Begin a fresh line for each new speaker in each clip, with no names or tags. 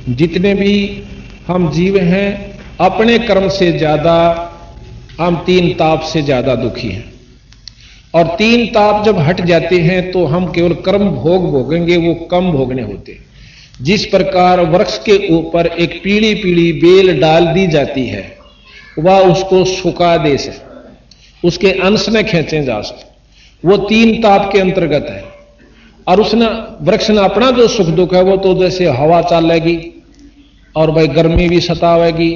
जितने भी हम जीव हैं अपने कर्म से ज्यादा हम तीन ताप से ज्यादा दुखी हैं, और तीन ताप जब हट जाते हैं तो हम केवल कर्म भोग भोगेंगे, वो कम भोगने होते हैं। जिस प्रकार वृक्ष के ऊपर एक पीली पीली बेल डाल दी जाती है, वह उसको सुखा दे से उसके अंश में खींचे जा सकते, वो तीन ताप के अंतर्गत है। और उसने वृक्ष ने अपना जो सुख दुख है वो तो जैसे हवा चलेगी और भाई गर्मी भी सतावेगी,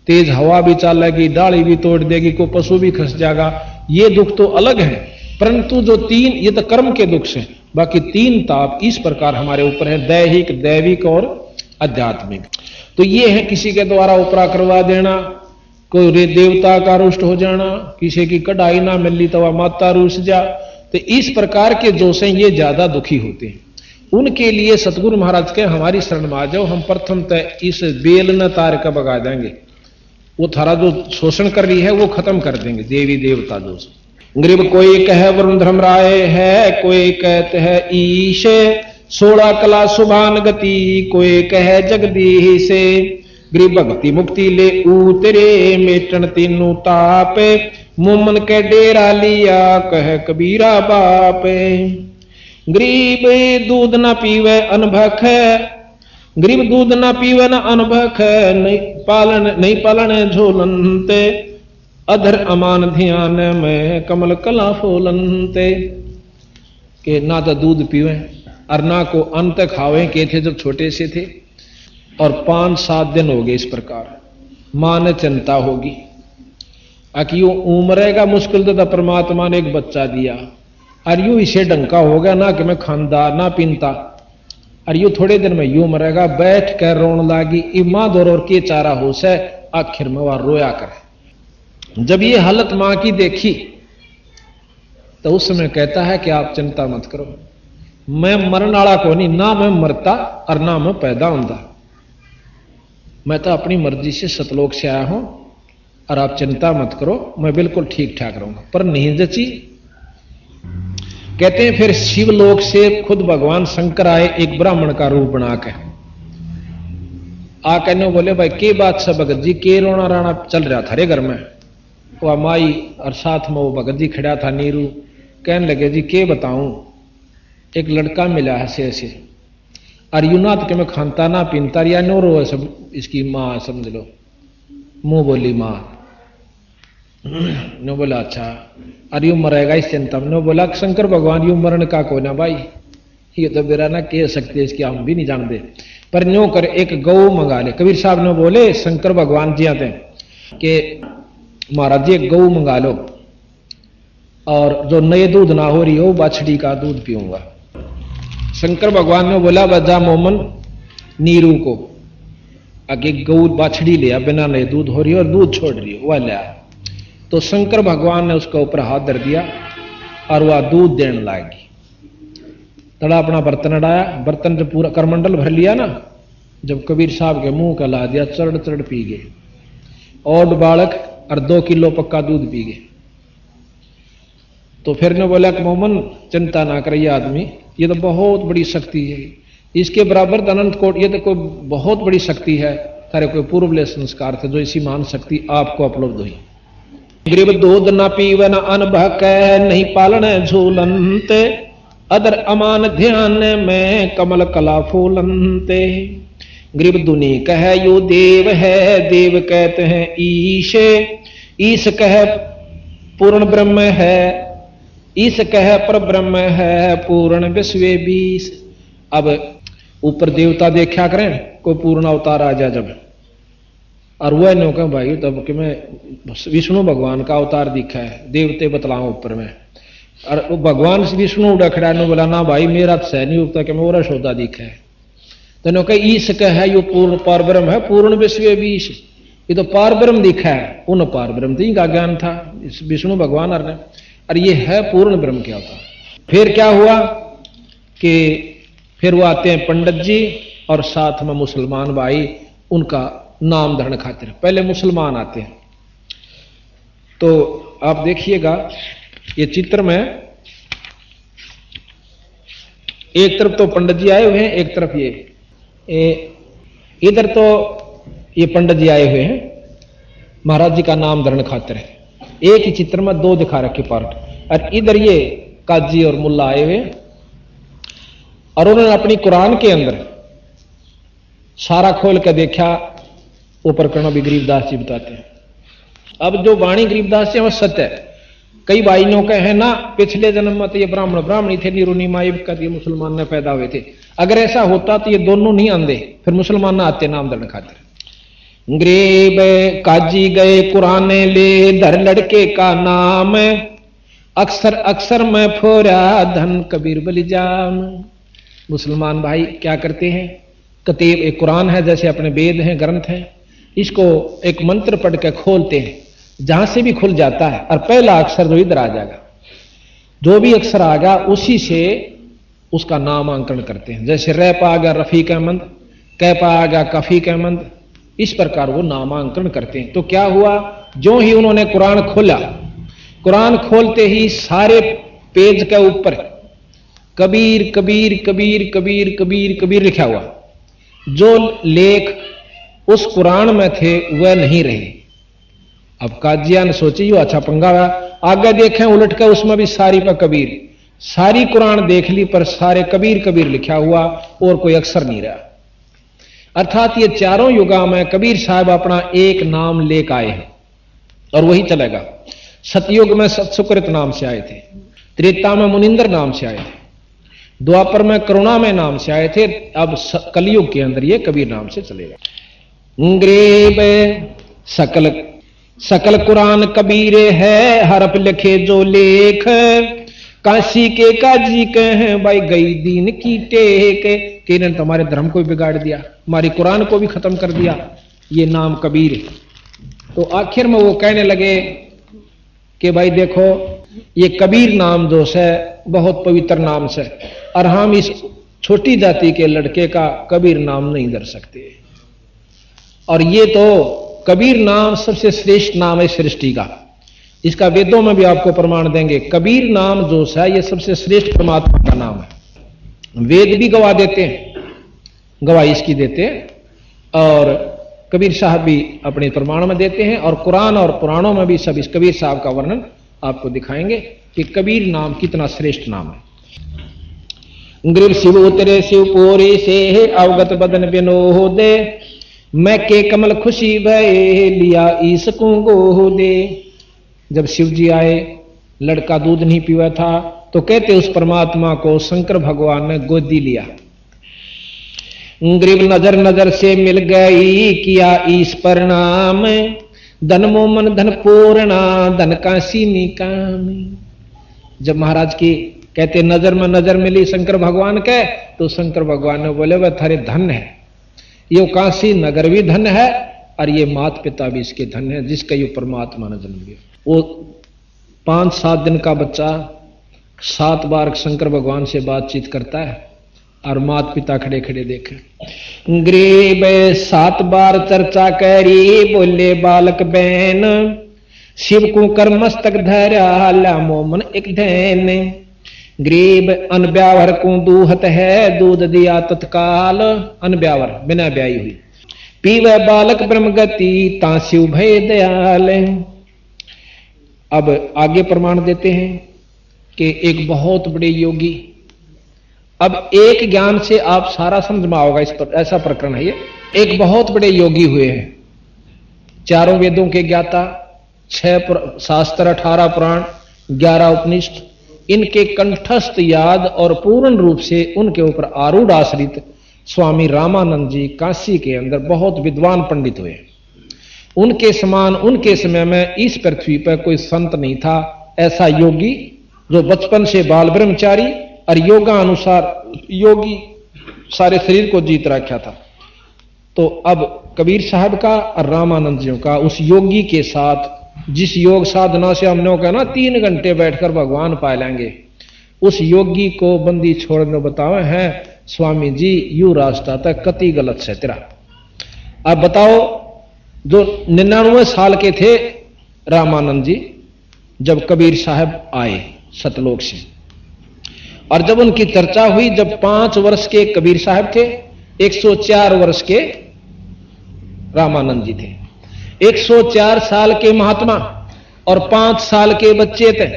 तेज हवा भी चलेगी, डाली भी तोड़ देगी, कोई पशु भी खस जाएगा, ये दुख तो अलग है। परंतु जो तीन, ये तो कर्म के दुख से, बाकी तीन ताप इस प्रकार हमारे ऊपर है, दैहिक, दैविक और आध्यात्मिक। तो ये है किसी के द्वारा उपरा करवा देना, कोई देवता का रुष्ट हो जाना, किसी की कढ़ाई ना मिली तो वह माता रूस जा, तो इस प्रकार के जो से ये ज्यादा दुखी होते हैं। उनके लिए सतगुरु महाराज के हमारी शरण में आ जाओ, हम प्रथम तय इस बेल न तार का भगा देंगे, वो थारा जो शोषण कर रही है वो खत्म कर देंगे। देवी देवता जो गरीब कोई कहे वरुण धर्म राय है, कोई कहते है ईश 16 कला सुभान गति, कोई कहे जगदीश से गरीब भक्ति मुक्ति ले उतरे, मेटन तीनों ताप मुमन के डेरा लिया, कह कबीरा बाप। गरीब दूध न पीवे अनभख, गरीब दूध न पीवे न अनभख, नहीं पालन झोलनते, अधर अमान ध्यान में कमल कला फोलनते। के ना तो दूध पीवे और ना को अन्न तक खावे के थे जब छोटे से थे, और 5-7 दिन हो गए इस प्रकार। मां ने चिंता होगी कि यूं उमरेगा मुश्किल तो परमात्मा ने एक बच्चा दिया, और यूं इसे डंका हो गया ना कि मैं खानदा ना पीनता, और यूं थोड़े दिन में यूं मरेगा। बैठ कर रोन लागी, इमा दौर और के चारा हो से, आखिर में वह रोया करे। जब ये हालत मां की देखी तो उस समय कहता है कि आप चिंता मत करो, मैं मरण वाला को नहीं, ना मैं मरता और ना मैं पैदा होता, मैं तो अपनी मर्जी से सतलोक से आया हूं, और आप चिंता मत करो, मैं बिल्कुल ठीक ठाक रहूंगा। पर नहीं जची। कहते हैं फिर शिवलोक से खुद भगवान शंकर आए, एक ब्राह्मण का रूप बनाकर आकर ने बोले, भाई के बात से भगत जी, के रोना राना चल रहा था रे घर में। वह माई और साथ में वो भगत जी खड़ा था नीरू। कहने लगे, जी के बताऊं, एक लड़का मिला है से ऐसे, और यूनाथ के मैं खानता ना पीनता, या नो रो सब इसकी माँ समझ लो। मुंह बोली माँ, नो बोला अच्छा, और यूं मरेगा इस चिंता में। नो बोला शंकर भगवान यूं मरण का कोई ना भाई, ये तो बेरा ना कह सकते, इसकी हम भी नहीं जानते, पर न्यो कर एक गौ मंगा ले। कबीर साहब ने बोले शंकर भगवान जी आते कि महाराज जी एक गौ मंगा लो, और जो नए दूध ना हो रही हो बाछड़ी का दूध पीऊंगा। शंकर भगवान ने बोला, बजा मोमन नीरू को आगे गौ बाछड़ी लिया, बिना नए दूध हो रही है और दूध छोड़ रही है, वह लिया। तो शंकर भगवान ने उसका ऊपर हाथ धर दिया और वह दूध देने लगी। तड़ा अपना बर्तन अड़ाया, बर्तन जब पूरा करमंडल भर लिया ना, जब कबीर साहब के मुंह का ला दिया, चढ़ चढ़ पी गए, और बालक और 2 किलो पक्का दूध पी गए। तो फिर ने बोला कि मोमन चिंता ना करिए आदमी, ये तो बहुत बड़ी शक्ति है, इसके बराबर अनंत कोट, ये तो कोई बहुत बड़ी शक्ति है, तारे कोई पूर्वले संस्कार थे जो इसी मान शक्ति आपको उपलब्ध हुई। गरीब दूध न पीवे न अनभक, नहीं पालन झूलनते, अदर अमान ध्यान में कमल कला फूलनते। गरीब दुनी कह यो देव है, देव कहते हैं ईश, ईश कह पूर्ण ब्रह्म है, ईश कह पर ब्रह्म है, पूर्ण विश्व बीस। अब ऊपर देवता देखा करें, कोई पूर्ण अवतार आ जाए जब, और वह नो कह भाई तब कि मैं विष्णु भगवान का अवतार दिखा है, देवते बतलाओ ऊपर में, और भगवान विष्णु उड़ा खड़ा ने बोला ना भाई मेरा सह नहीं उगता कि मैं और सौदा दिखा है। तो नो कह ईश कह यो पूर्ण पार ब्रह्म है, पूर्ण विश्व बीस, ये तो पार ब्रह्म दिखा है, उन पार ब्रह्म तो इनका ज्ञान था विष्णु भगवान, और ये है पूर्ण ब्रह्म क्या होता। फिर क्या हुआ कि फिर वो आते हैं पंडित जी और साथ में मुसलमान भाई, उनका नाम धरण खातिर पहले मुसलमान आते हैं। तो आप देखिएगा ये चित्र में एक तरफ तो पंडित जी आए हुए हैं, एक तरफ ये इधर तो ये पंडित जी आए हुए हैं महाराज जी का नाम धरण खातिर है, एक ही चित्र में दो दिखा रखे पार्ट, और इधर ये काजी और मुल्ला आए हुए और उन्होंने अपनी कुरान के अंदर सारा खोल कर देखा, ऊपर करना भी गरीबदास जी बताते हैं। अब जो वाणी गरीबदास जी वो सत्य है। कई भाइयों के हैं ना पिछले जन्म में तो ये ब्राह्मणी थे, नीरुनी माई कर ये मुसलमान में पैदा हुए थे। अगर ऐसा होता तो ये दोनों नहीं आंदे, फिर मुसलमान ना आते नाम धरण खातिर। गरीब काजी गए कुरान ले धर लड़के का नाम, अक्सर अक्सर मैं फोरा धन कबीर बलिजान। मुसलमान भाई क्या करते हैं, कतीब एक कुरान है जैसे अपने वेद हैं ग्रंथ हैं, इसको एक मंत्र पढ़ के खोलते हैं, जहां से भी खुल जाता है और पहला अक्षर जो इधर आ जाएगा, जो भी अक्षर आएगा उसी से उसका नामांकन करते हैं। जैसे रै पा आ गया रफीक अहमद, कै पा आ गया कफीक अहमद, इस प्रकार वो नामांकन करते हैं। तो क्या हुआ, जो ही उन्होंने कुरान खोला, कुरान खोलते ही सारे पेज के ऊपर कबीर कबीर कबीर कबीर कबीर कबीर लिखा हुआ। जो लेख उस कुरान में थे वह नहीं रहे। अब काजिया ने सोची यो अच्छा पंगा हुआ, आगे देखें उलट कर उसमें भी सारी पर कबीर, सारी कुरान देख ली पर सारे कबीर कबीर लिखा हुआ और कोई अक्षर नहीं रहा। अर्थात ये चारों युगा में कबीर साहब अपना एक नाम लेकर आए हैं और वही चलेगा। सतयुग में सतसुकृत नाम से आए थे, त्रेता में मुनिंदर नाम से आए थे, द्वापर में करुणा में नाम से आए थे, अब कलयुग के अंदर ये कबीर नाम से चलेगा। गरीब सकल सकल कुरान कबीर है, हरफ लिखे जो लेख, काशी के काजी कहे भाई गई दीन की टेक। कि इन्होंने तुम्हारे धर्म को भी बिगाड़ दिया, हमारी कुरान को भी खत्म कर दिया, ये नाम कबीर है। तो आखिर में वो कहने लगे कि भाई देखो ये कबीर नाम जो है बहुत पवित्र नाम से, और हम इस छोटी जाति के लड़के का कबीर नाम नहीं धर सकते। और ये तो कबीर नाम सबसे श्रेष्ठ नाम है सृष्टि का, इसका वेदों में भी आपको प्रमाण देंगे। कबीर नाम जो है ये सबसे श्रेष्ठ परमात्मा का नाम है। वेद भी गवाह देते हैं, गवाही इसकी देते हैं, और कबीर साहब भी अपने प्रमाण में देते हैं, और कुरान और पुराणों में भी सब इस कबीर साहब का वर्णन आपको दिखाएंगे कि कबीर नाम कितना श्रेष्ठ नाम है। गरीब शिव उतरे शिव पोरे से अवगत बदन विनोदे, मैं के कमल खुशी भय लिया ईसको गोदे। जब शिव जी आए, लड़का दूध नहीं पीवा था, तो कहते उस परमात्मा को शंकर भगवान ने गोदी लिया। गरीब नजर नजर से मिल गई किया ईश प्रणाम, धन मोमन धन पूर्णा धन काशी निकाम। जब महाराज की कहते नजर में नजर मिली शंकर भगवान के, तो शंकर भगवान ने बोले वह थारे धन है, ये काशी नगर भी धन है और ये माता पिता भी इसके धन है जिसका ये परमात्मा ने जन्म दिया। वो 5-7 दिन का बच्चा 7 बार शंकर भगवान से बातचीत करता है और माता पिता खड़े खड़े देखे। गरीब 7 बार चर्चा करी, बोले बालक बहन, शिव को कर मस्तक धरा ला मोमन एक धैन। गरीब अनब्यावर को दूहत है, दूध दिया तत्काल, अनब्यावर बिना ब्याई हुई, पीवे बालक ब्रह्म गति ताशिव भय दयाल। अब आगे प्रमाण देते हैं कि एक बहुत बड़े योगी, अब एक ज्ञान से आप सारा समझ में आओगे इस पर, ऐसा प्रकरण है ये। एक बहुत बड़े योगी हुए हैं, 4 वेदों के ज्ञाता, 6 शास्त्र, 18 पुराण, 11 उपनिषद, इनके कंठस्थ याद और पूर्ण रूप से उनके ऊपर आरूढ़ आश्रित स्वामी रामानंद जी काशी के अंदर बहुत विद्वान पंडित हुए। उनके समान उनके समय में इस पृथ्वी पर कोई संत नहीं था, ऐसा योगी जो बचपन से बाल ब्रह्मचारी और योगा अनुसार योगी सारे शरीर को जीत रखा था। तो अब कबीर साहब का और रामानंद जी का उस योगी के साथ, जिस योग साधना से हमने कहा ना 3 घंटे बैठकर भगवान पा लेंगे, उस योगी को बंदी छोड़ने बतावे हैं स्वामी जी यू रास्ता तक कति गलत है तेरा। अब बताओ, जो 99 साल के थे रामानंद जी जब कबीर साहब आए सतलोक से, और जब उनकी चर्चा हुई, जब 5 वर्ष के कबीर साहब थे, 104 वर्ष के रामानंद जी थे। 104 साल के महात्मा और 5 साल के बच्चे थे।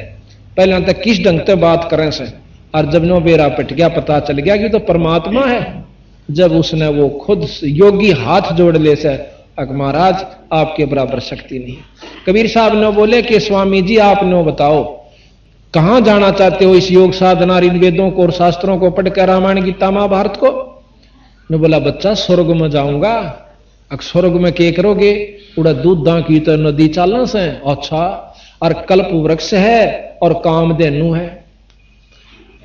पहले तक किस ढंग से बात करें से, और जब नो बेरा पट गया, पता चल गया कि तो परमात्मा है, जब उसने वो खुद योगी हाथ जोड़ ले से, महाराज आपके बराबर शक्ति नहीं। कबीर साहब ने बोले कि स्वामी जी आप नो बताओ कहां जाना चाहते हो इस योग साधना इन वेदों को और शास्त्रों को पढ़कर, रामायण गीता महाभारत को? ने बोला बच्चा स्वर्ग में जाऊंगा। स्वर्ग में क्या करोगे? उड़ा दूध दां की तो नदी चालन से। अच्छा, और कल्प वृक्ष है और कामधेनु है,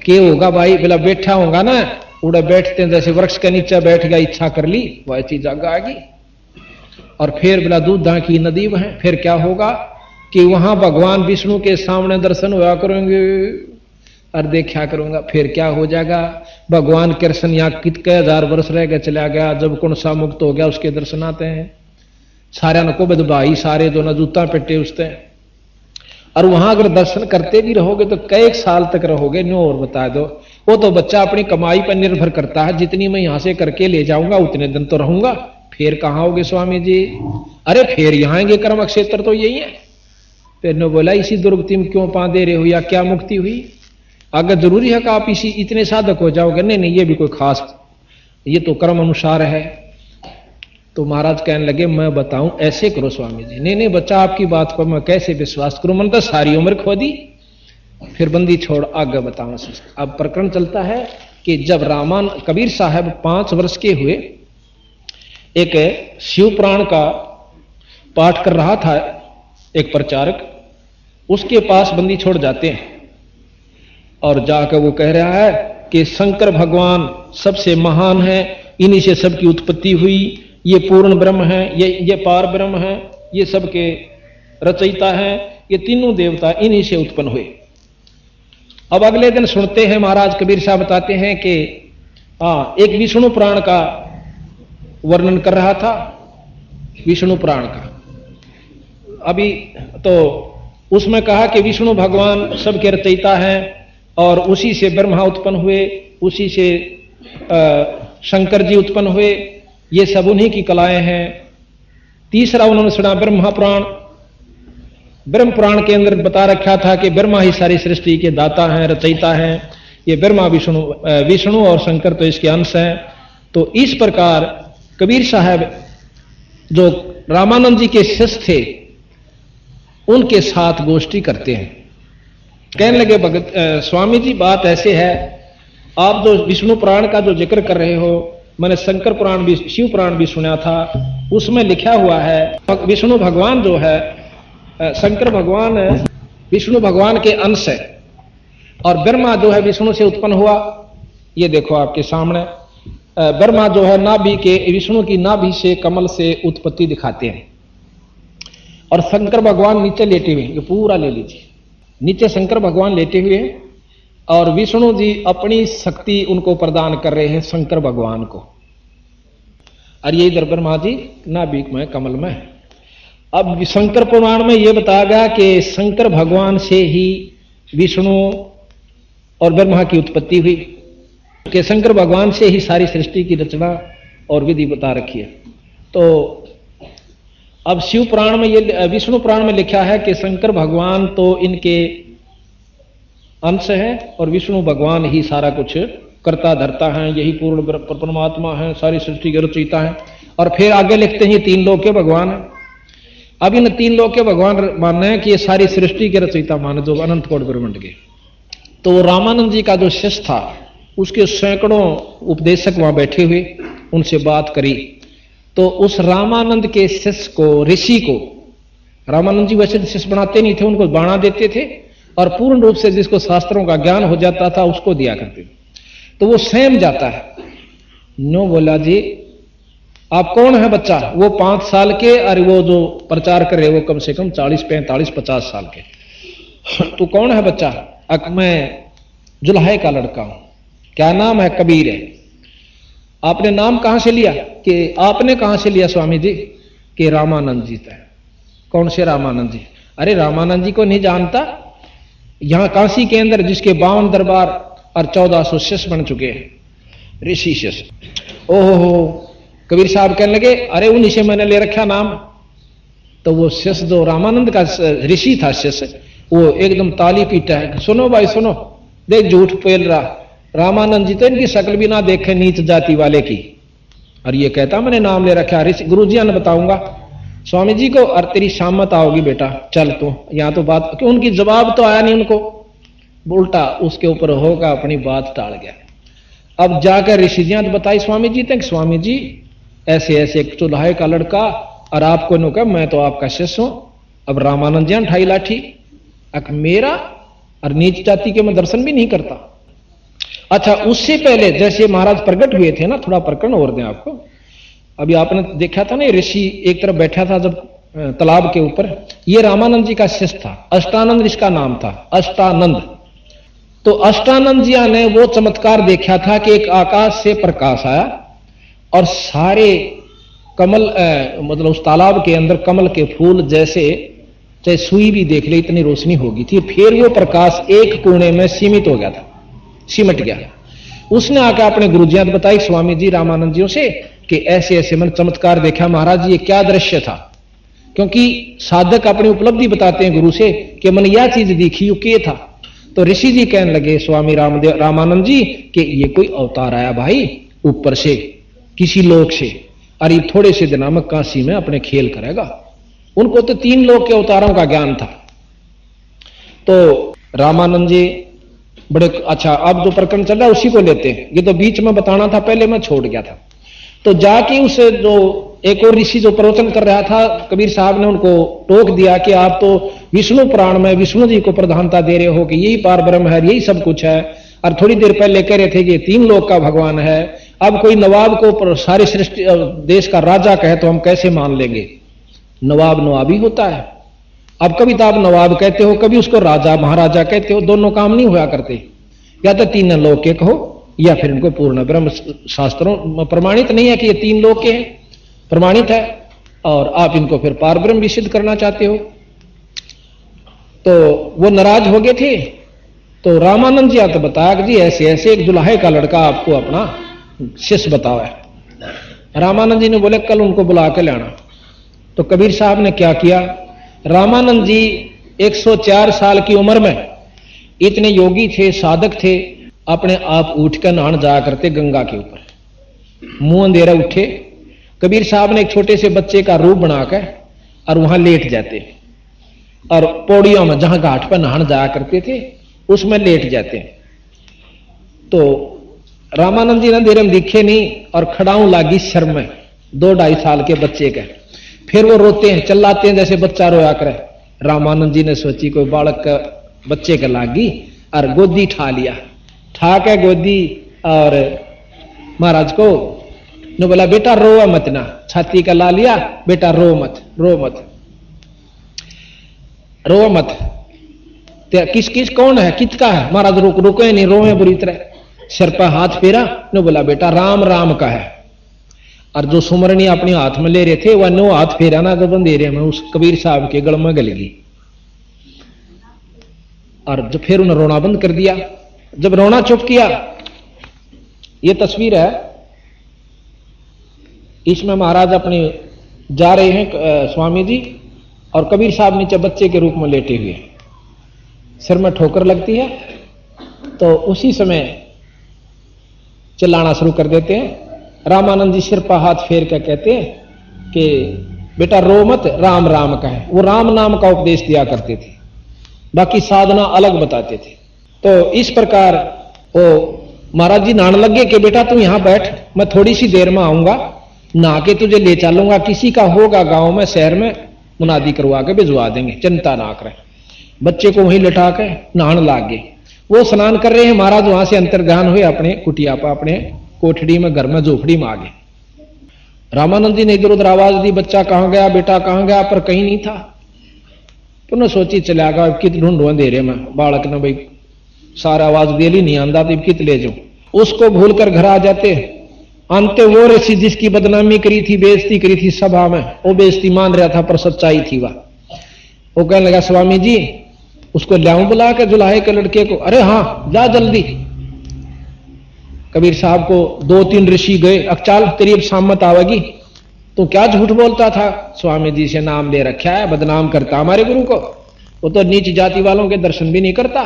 क्या होगा भाई? बोला बैठा होगा ना, उड़ा बैठते हैं जैसे वृक्ष के नीचे बैठ गया, इच्छा कर ली वह चीज आगी। और फिर बोला दूध दां की नदी वह, फिर क्या होगा कि वहां भगवान विष्णु के सामने दर्शन हुआ करेंगे और देखा करूंगा। फिर क्या हो जाएगा? भगवान कृष्ण यहाँ कितने हजार वर्ष रह गए चला गया, जब कौन सा मुक्त हो गया उसके दर्शन आते हैं। सारे न को भाई सारे जो न जूता पेटे उसते, और वहां अगर दर्शन करते भी रहोगे तो कई साल तक रहोगे? नो और बता दो। वो तो बच्चा अपनी कमाई पर निर्भर करता है, जितनी मैं यहां से करके ले जाऊंगा उतने दिन तो रहूंगा। फिर कहां होगे स्वामी जी? अरे फिर यहाँ आएंगे, कर्म क्षेत्र तो यही है। फिर ने बोला इसी दुर्गति में क्यों पा दे रहे हो, या क्या मुक्ति हुई? अगर जरूरी है कि आप इसी इतने साधक हो जाओगे? नहीं नहीं, ये भी कोई खास, ये तो कर्म अनुसार है। तो महाराज कहने लगे मैं बताऊं ऐसे करो स्वामी जी। नहीं नहीं बच्चा, आपकी बात पर मैं कैसे विश्वास करूं, मैंने तो सारी उम्र खो दी। फिर बंदी छोड़ आगे बताऊं। अब प्रकरण चलता है कि जब कबीर साहब 5 वर्ष के हुए, एक शिव पुराण का पाठ कर रहा था एक प्रचारक, उसके पास बंदी छोड़ जाते हैं और जाकर वो कह रहा है कि शंकर भगवान सबसे महान है, इन्हीं से सबकी उत्पत्ति हुई, ये पूर्ण ब्रह्म है, ये पार ब्रह्म है, ये सबके रचयिता है, ये तीनों देवता इन्हीं से उत्पन्न हुए। अब अगले दिन सुनते हैं महाराज कबीर साहब बताते हैं कि एक विष्णु पुराण का वर्णन कर रहा था, विष्णु पुराण का। अभी तो उसमें कहा कि विष्णु भगवान सबके रचयिता हैं और उसी से ब्रह्मा उत्पन्न हुए, उसी से शंकर जी उत्पन्न हुए, ये सब उन्हीं की कलाएं हैं। तीसरा उन्होंने सुना ब्रह्मा पुराण। ब्रह्म पुराण के अंदर बता रखा था कि ब्रह्मा ही सारी सृष्टि के दाता हैं, रचयिता हैं। ये ब्रह्मा विष्णु और शंकर तो इसके अंश हैं। तो इस प्रकार कबीर साहब जो रामानंद जी के शिष्य थे उनके साथ गोष्ठी करते हैं। कहने लगे भगत स्वामी जी बात ऐसे है, आप जो विष्णु पुराण का जो जिक्र कर रहे हो, मैंने शंकर पुराण भी शिव पुराण भी सुना था, उसमें लिखा हुआ है विष्णु भगवान जो है, शंकर भगवान विष्णु भगवान के अंश है और ब्रह्मा जो है विष्णु से उत्पन्न हुआ। ये देखो आपके सामने ब्रह्मा जो है नाभि के, विष्णु की नाभि से कमल से उत्पत्ति दिखाते हैं और शंकर भगवान नीचे लेटे हुए, ये पूरा ले लीजिए, नीचे शंकर भगवान लेटे हुए हैं और विष्णु जी अपनी शक्ति उनको प्रदान कर रहे हैं शंकर भगवान को, और ये इधर ब्रह्मा जी नाभि में कमल में। अब शंकर पुराण में यह बताया गया कि शंकर भगवान से ही विष्णु और ब्रह्मा की उत्पत्ति हुई, कि शंकर भगवान से ही सारी सृष्टि की रचना और विधि बता रखी है। तो अब शिव पुराण में ये, विष्णु पुराण में लिखा है कि शंकर भगवान तो इनके अंश है और विष्णु भगवान ही सारा कुछ करता धरता है, यही पूर्ण परमात्मा है, सारी सृष्टि के रचयिता है। और फिर आगे लिखते हैं 3 लोक के भगवान है। अब इन 3 लोक के भगवान मानना है कि ये सारी सृष्टि के रचयिता माने जो अनंत कोटि ब्रह्मांड के। तो रामानंद जी का जो शिष्य था उसके सैकड़ों उपदेशक वहां बैठे हुए, उनसे बात करी। तो उस रामानंद के शिष्य को, ऋषि को, रामानंद जी वैसे शिष्य बनाते नहीं थे, उनको बाणा देते थे और पूर्ण रूप से जिसको शास्त्रों का ज्ञान हो जाता था उसको दिया करते थे। तो वो सहम जाता है। नो बोला जी आप कौन है बच्चा? वो 5 साल के, और वो जो प्रचार कर रहे वो कम से कम 40, 45, 50 साल के। तो कौन है बच्चा? मैं जुल्हे का लड़का हूं। क्या नाम है? कबीर है। आपने नाम कहां से लिया? कि आपने कहां से लिया स्वामी जी? कि रामानंद जी थे। कौन से रामानंद जी? अरे रामानंद जी को नहीं जानता? यहां काशी के अंदर जिसके 52 दरबार और 1400 शिष्य बन चुके हैं, ऋषि शिष्य। ओहो, कबीर साहब कहने लगे, अरे उन्हीं से मैंने ले रखा नाम। तो वो शिष्य जो रामानंद का ऋषि था शिष्य, वो एकदम ताली पीटा है, सुनो भाई सुनो, देख झूठ पेल रहा, रामानंद जी तो इनकी शक्ल भी ना देखे, नीच जाति वाले की, और ये कहता मैंने नाम ले रखा। ऋषि गुरु जी ने बताऊंगा स्वामी जी को, और तेरी शामत आओगी बेटा, चल तू यहां। तो बात क्यों, उनकी जवाब तो आया नहीं उनको, उल्टा उसके ऊपर होगा अपनी बात टाल गया। अब जाकर ऋषि जी ने बताई स्वामी जी तक, स्वामी जी ऐसे ऐसे एक चुल्हाए का लड़का, और आपको नो कहा मैं तो आपका शिष्य हूं। अब रामानंद जी ठाई लाठी, अक मेरा, और नीच जाति के मैं दर्शन भी नहीं करता। अच्छा, उससे पहले जैसे महाराज प्रकट हुए थे ना, थोड़ा प्रकरण और दें आपको। अभी आपने देखा था ना, ऋषि एक तरफ बैठा था जब तालाब के ऊपर, ये रामानंद जी का शिष्य था, अष्टानंद इसका नाम था, अष्टानंद। तो अष्टानंद जी ने वो चमत्कार देखा था कि एक आकाश से प्रकाश आया और सारे कमल मतलब उस तालाब के अंदर कमल के फूल जैसे चाहे सुई भी देख ले इतनी रोशनी होगी थी। फिर वो प्रकाश एक कोने में सीमित हो गया था, सिमट गया। उसने आकर अपने गुरुजी ने बताई स्वामी जी रामानंद जियों से कि ऐसे ऐसे मैंने चमत्कार देखा महाराज जी, ये क्या दृश्य था। क्योंकि साधक अपनी उपलब्धि बताते हैं गुरु से कि मैंने यह चीज देखी, ये क्या था। तो ऋषि जी कहने लगे स्वामी रामानंद जी कि ये कोई अवतार आया भाई ऊपर से किसी लोक से, अरे थोड़े से दिनों में काशी में अपने खेल करेगा। उनको तो 3 लोक के अवतारों का ज्ञान था। तो रामानंद जी बड़े अच्छा, अब जो प्रकरण चल रहा है उसी को लेते हैं, ये तो बीच में बताना था, पहले मैं छोड़ गया था। तो जाके उस जो एक और ऋषि जो प्रवचन कर रहा था, कबीर साहब ने उनको टोक दिया कि आप तो विष्णु पुराण में विष्णु जी को प्रधानता दे रहे हो कि यही पार ब्रह्म है, यही सब कुछ है, और थोड़ी देर पहले कह रहे थे कि 3 लोक का भगवान है। अब कोई नवाब को सारी सृष्टि देश का राजा कहे तो हम कैसे मान लेंगे? नवाब नवाबी होता है। अब कभी तो आप नवाब कहते हो, कभी उसको राजा महाराजा कहते हो, दोनों काम नहीं हुआ करते। या तो 3 लोक के कहो या फिर इनको पूर्ण ब्रह्म शास्त्रों में प्रमाणित नहीं है कि ये 3 लोक के हैं, प्रमाणित है, और आप इनको फिर पार ब्रह्म भी सिद्ध करना चाहते हो। तो वो नाराज हो गए थे। तो रामानंद जी आते बताया कि जी ऐसे ऐसे एक दुल्हे का लड़का आपको अपना शिष्य बताओ है। रामानंद जी ने बोले कल उनको बुला के लाना। तो कबीर साहब ने क्या किया, रामानंद जी 104 साल की उम्र में इतने योगी थे, साधक थे, अपने आप उठकर नहान जाया करते गंगा के ऊपर। मुंह अंधेरा उठे, कबीर साहब ने एक छोटे से बच्चे का रूप बनाकर और वहां लेट जाते, और पौड़ियों में जहां घाट पर नहान जाया करते थे उसमें लेट जाते। तो रामानंद जी ने देर में दिखे नहीं और खड़ाऊं लागी शर्म में 2-2.5 साल के बच्चे का। फिर वो रोते हैं, चिल्लाते हैं जैसे बच्चा रोया करे। रामानंद जी ने सोची कोई बालक का बच्चे का लागी और गोदी ठा लिया, ठा के गोदी, और महाराज को ने बोला बेटा रो मत ना, छाती का ला लिया, बेटा रो मत, रो मत, रो मत। किस किस कौन है, किसका है? महाराज रुके नहीं, रोए बुरी तरह। सिर पर हाथ फेरा, ने बोला बेटा राम राम का है। और जो सुमरनी अपने हाथ में ले रहे थे वह 9 हाथ फेरा ना, जब अंधेरे में उस कबीर साहब के गल में गल गई। और जब फिर उन्होंने रोना बंद कर दिया। जब रोना चुप किया, ये तस्वीर है, इसमें महाराज अपने जा रहे हैं स्वामी जी, और कबीर साहब नीचे बच्चे के रूप में लेटे हुए, सिर में ठोकर लगती है। तो उसी समय चिल्लाना शुरू कर देते हैं। रामानंद जी सिर पर हाथ फेर कर कहते हैं कि बेटा रो मत, राम राम का है। वो राम नाम का उपदेश दिया करते थे, बाकी साधना अलग बताते थे। तो इस प्रकार वो महाराज जी नहाने लगे कि बेटा तू यहां बैठ, मैं थोड़ी सी देर में आऊंगा, नहा के तुझे ले चलूंगा, किसी का होगा गांव में शहर में, मुनादी करवा के भिजवा देंगे, चिंता ना करें। बच्चे को वहीं लिटा के नहाने लाग गए। वो स्नान कर रहे हैं, महाराज वहां से अंतर्ध्यान हुए अपने कुटिया पर, अपने कोठड़ी में, घर में, झोपड़ी में आ गए। रामानंद जी ने इधर उधर आवाज दी, बच्चा कहां गया, बेटा कहां गया, पर कहीं नहीं था। पुनः सोची चला गया, कित ढूंढो अंधेरे में, बालक ने भाई सारा आवाज दे ली, नहीं आंदा तो कित ले जाऊं। उसको भूलकर घर आ जाते। अंत वो ऋषि जिसकी बदनामी करी थी, बेइज्जती करी थी सभा में, वो बेइज्जती मान रहा था पर सच्चाई थी वह। वो कहने लगा स्वामी जी उसको लाऊं बुला के दुल्हे के लड़के को? अरे हां जा जल्दी। कबीर साहब को 2-3 ऋषि गए, अब चाल तेरी अब सामत आवेगी, तो क्या झूठ बोलता था, स्वामी जी से नाम ले रखा है, बदनाम करता हमारे गुरु को, वो तो नीच जाति वालों के दर्शन भी नहीं करता,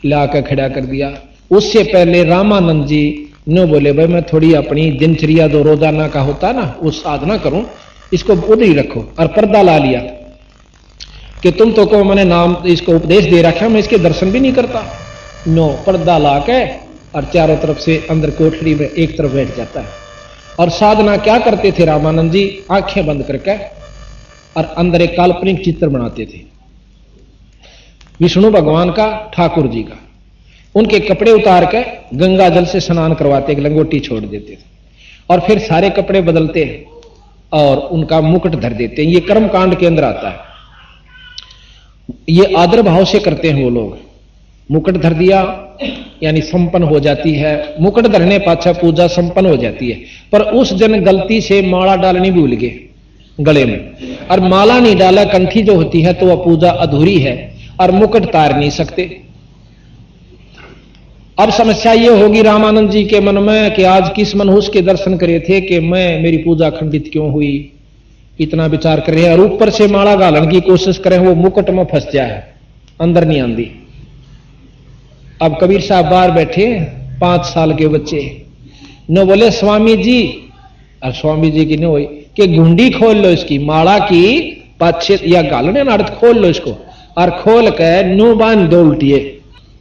लाकर खड़ा कर दिया। उससे पहले रामानंद जी ने बोले भाई मैं थोड़ी अपनी दिनचर्या जो रोजाना का होता ना वो साधना करूं, इसको उधर ही रखो, और पर्दा ला लिया कि तुम तो को मैंने नाम इसको उपदेश दे रखा, मैं इसके दर्शन भी नहीं करता। नो, पर्दा ला के और चारों तरफ से अंदर कोठरी में एक तरफ बैठ जाता है। और साधना क्या करते थे रामानंद जी, आंखें बंद करके और अंदर एक काल्पनिक चित्र बनाते थे विष्णु भगवान का, ठाकुर जी का, उनके कपड़े उतार के गंगा जल से स्नान करवाते, एक लंगोटी छोड़ देते थे और फिर सारे कपड़े बदलते और उनका मुकुट धर देते। ये कर्म कांड के अंदर आता है, ये आदर भाव से करते हैं वो लोग। मुकुट धर दिया यानी संपन्न हो जाती है, मुकुट धरने पाछा पूजा संपन्न हो जाती है। पर उस दिन गलती से माला डालनी भूल गए गले में, और माला नहीं डाला, कंठी जो होती है तो वह पूजा अधूरी है और मुकुट तार नहीं सकते। अब समस्या ये होगी रामानंद जी के मन में कि आज किस मनहूस के दर्शन करे थे कि मैं मेरी पूजा खंडित क्यों हुई, इतना विचार कर रहे हैं। और ऊपर से माला गालन की कोशिश करें, वो मुकुट में फंस जाए, अंदर नहीं आंदी। अब कबीर साहब बाहर बैठे, 5 साल के बच्चे न बोले स्वामी जी, और स्वामी जी की न हुई कि गुंडी खोल लो इसकी, माला की पाछे या गालने नाड़त खोल लो इसको, और खोल के नो बांध दो उल्टिए,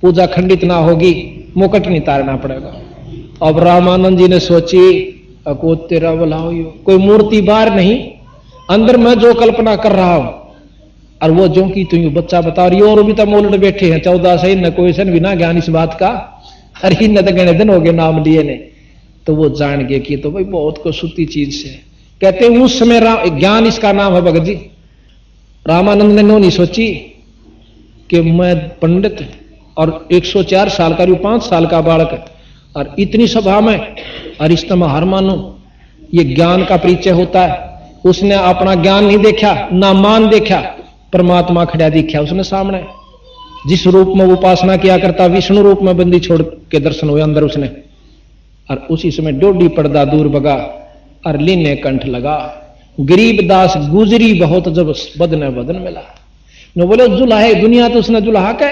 पूजा खंडित ना होगी, मुकुट नहीं तारना पड़ेगा। अब रामानंद जी ने सोची अको तेरा बुलाओ, कोई मूर्ति बाहर नहीं, अंदर मैं जो कल्पना कर रहा हूं, और वो जो की तुम बच्चा बता, और ये और भी तो मोलड बैठे हैं 14 से, न कोई सन बिना ज्ञान इस बात का, अरे न तो गणे दिन हो गए नाम लिए ने। तो वो जान गए कि तो भाई बहुत को सुती चीज से कहते हैं। उस समय ज्ञान इसका नाम है भगत जी। रामानंद ने नो नहीं सोची कि मैं पंडित और 104 साल का 5 साल का बालक और इतनी सभा में और इस तरह हार मानो, ये ज्ञान का परिचय होता है। उसने अपना ज्ञान नहीं देखा, ना मान देखा, परमात्मा खड़ा दिखा उसने सामने, जिस रूप में वो उपासना किया करता, विष्णु रूप में बंदी छोड़ के दर्शन हुए अंदर उसने। और उसी समय डोडी पर्दा दूर भगा और लीने कंठ लगा, गरीब दास गुजरी बहुत जब बदन बदन मिला। न बोले जुलाहे दुनिया तो उसने जुलाहा के,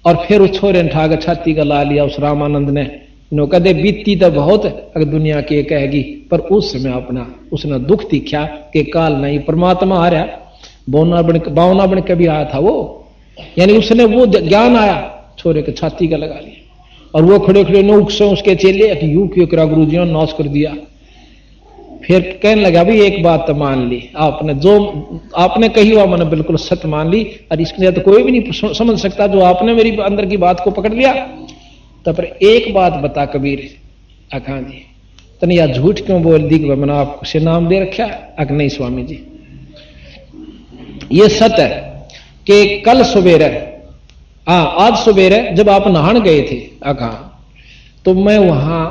और फिर उस छोरे ने ठाक छाती का ला लिया उस रामानंद ने। नो कदे बीती तो बहुत अगर दुनिया के कहेगी, पर उस समय अपना उसने दुख दिखा कि काल नहीं परमात्मा आ रहा, बावना बन के भी आया था वो, यानी उसने वो ज्ञान आया, छोरे के छाती का लगा लिया। और वो खड़े खड़े नोक से उसके चेले कि यूं क्यों करा गुरु जी ने नाश कर दिया। फिर कहने लगा भी एक बात तो मान ली आपने, जो आपने कही हुआ मैंने बिल्कुल सत्य मान ली, और इसके तो कोई भी नहीं समझ सकता जो आपने मेरी अंदर की बात को पकड़ लिया। तो पर एक बात बता कबीर, अखा जी तने या झूठ क्यों बोल दी कि मैंने आपको से नाम दे रखा? अक नहीं स्वामी जी, ये सत्य है कि कल सवेरे, आज सवेरे जब आप नहान गए थे अखा, तो मैं वहां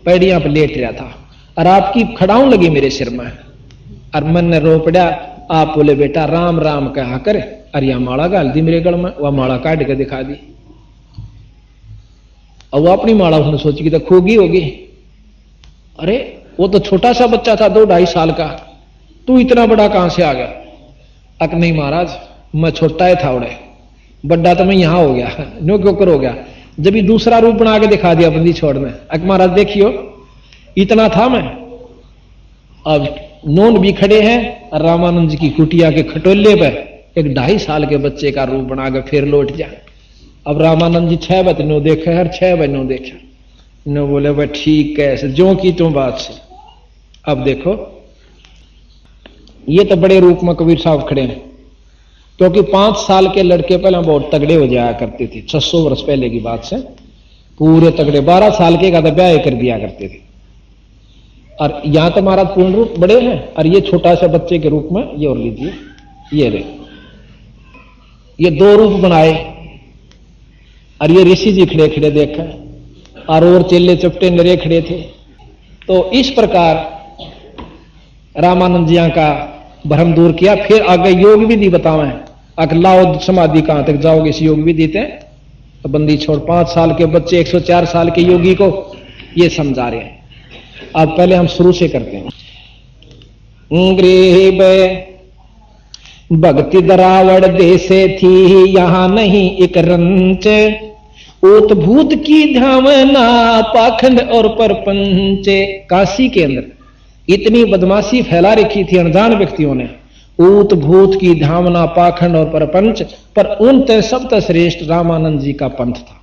पैड़ियां पर लेट रहा था और आपकी खड़ाऊं लगी मेरे सिर में, और मन ने रो पड़ा। आप बोले बेटा राम राम कहा कर, अरे यह माला गाल दी मेरे गल में, वह माला काट के दिखा दी। और वो अपनी माला उसने सोची कि तो खोगी होगी। अरे वो तो छोटा सा बच्चा था 2-2.5 साल का, तू इतना बड़ा कहां से आ गया? अक नहीं महाराज, मैं छोटा ही था उड़े, बड़ा तो मैं यहां हो गया, नो क्यों कर हो गया, जब ही दूसरा रूप बना के दिखा दिया बंदी छोड़ने। अक महाराज देखियो इतना था मैं। अब नोन भी खड़े हैं और रामानंद जी की कुटिया के खटोले पर एक 2.5 साल के बच्चे का रूप बना के फिर लौट जाए। अब रामानंद जी 6 बजे नो देखे, हर 6 बजे नो देखा, नो बोले भाई ठीक है जो की तुम बात से। अब देखो ये तो बड़े रूप में कबीर साहब खड़े हैं, क्योंकि 5 साल के लड़के पहले बहुत तगड़े हो जाया करते थे। 600 वर्ष पहले की बात से पूरे तगड़े, 12 साल के का तो ब्याह कर दिया करते थे। और यहां तो महाराज पूर्ण रूप बड़े हैं, और ये छोटा सा बच्चे के रूप में ये और लीजिए, ये रे ये 2 रूप बनाए, और ये ऋषि जी खड़े खड़े देखे, और चेले चपटे नरे खड़े थे। तो इस प्रकार रामानंद जी का भ्रम दूर किया। फिर आगे योग विधि बतावें, अकलाओ समाधि कहां तक जाओगे इस योग विधि थे। तो बंदी छोड़ 5 साल के बच्चे 104 साल के योगी को ये समझा रहे हैं। अब पहले हम शुरू से करते हैं। गरीब भक्ति दरावड़ देसे थी, यहां नहीं एक रंच, ऊत भूत की धावना पाखंड और परपंच। काशी के अंदर इतनी बदमाशी फैला रखी थी अनजान व्यक्तियों ने, ऊत भूत की धावना पाखंड और परपंच, पर उन तय सबसे श्रेष्ठ रामानंद जी का पंथ था।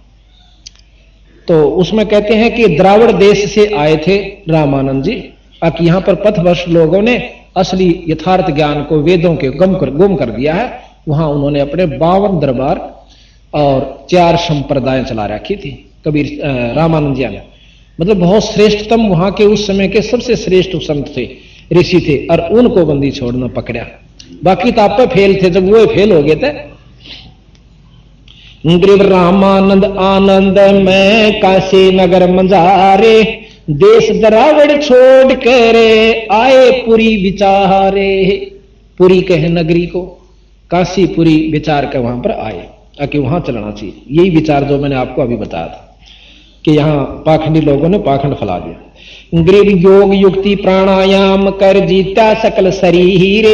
तो उसमें कहते हैं कि द्राविड़ देश से आए थे रामानंद जी, अब यहां पर पथभ्रष्ट लोगों ने असली यथार्थ ज्ञान को वेदों के गुम कर दिया है। वहां उन्होंने अपने 52 दरबार और 4 संप्रदाय चला रखी थी। कबीर रामानंद जी ने मतलब बहुत श्रेष्ठतम वहां के उस समय के सबसे श्रेष्ठ संत थे, ऋषि थे, और उनको बंदी छोड़ना पकड़ा। बाकी तो आप पे फेल थे, जब वो फेल हो गए थे। गरीब रामानंद आनंद में काशी नगर मंजारे, देश दरावड़ छोड़ कर आए पुरी विचारे। पुरी कहे नगरी को, काशी पुरी विचार के वहां पर आए कि वहां चलना चाहिए। यही विचार जो मैंने आपको अभी बताया था कि यहां पाखंडी लोगों ने पाखंड फैला दिया। गरीब योग युक्ति प्राणायाम कर जीता सकल शरीर,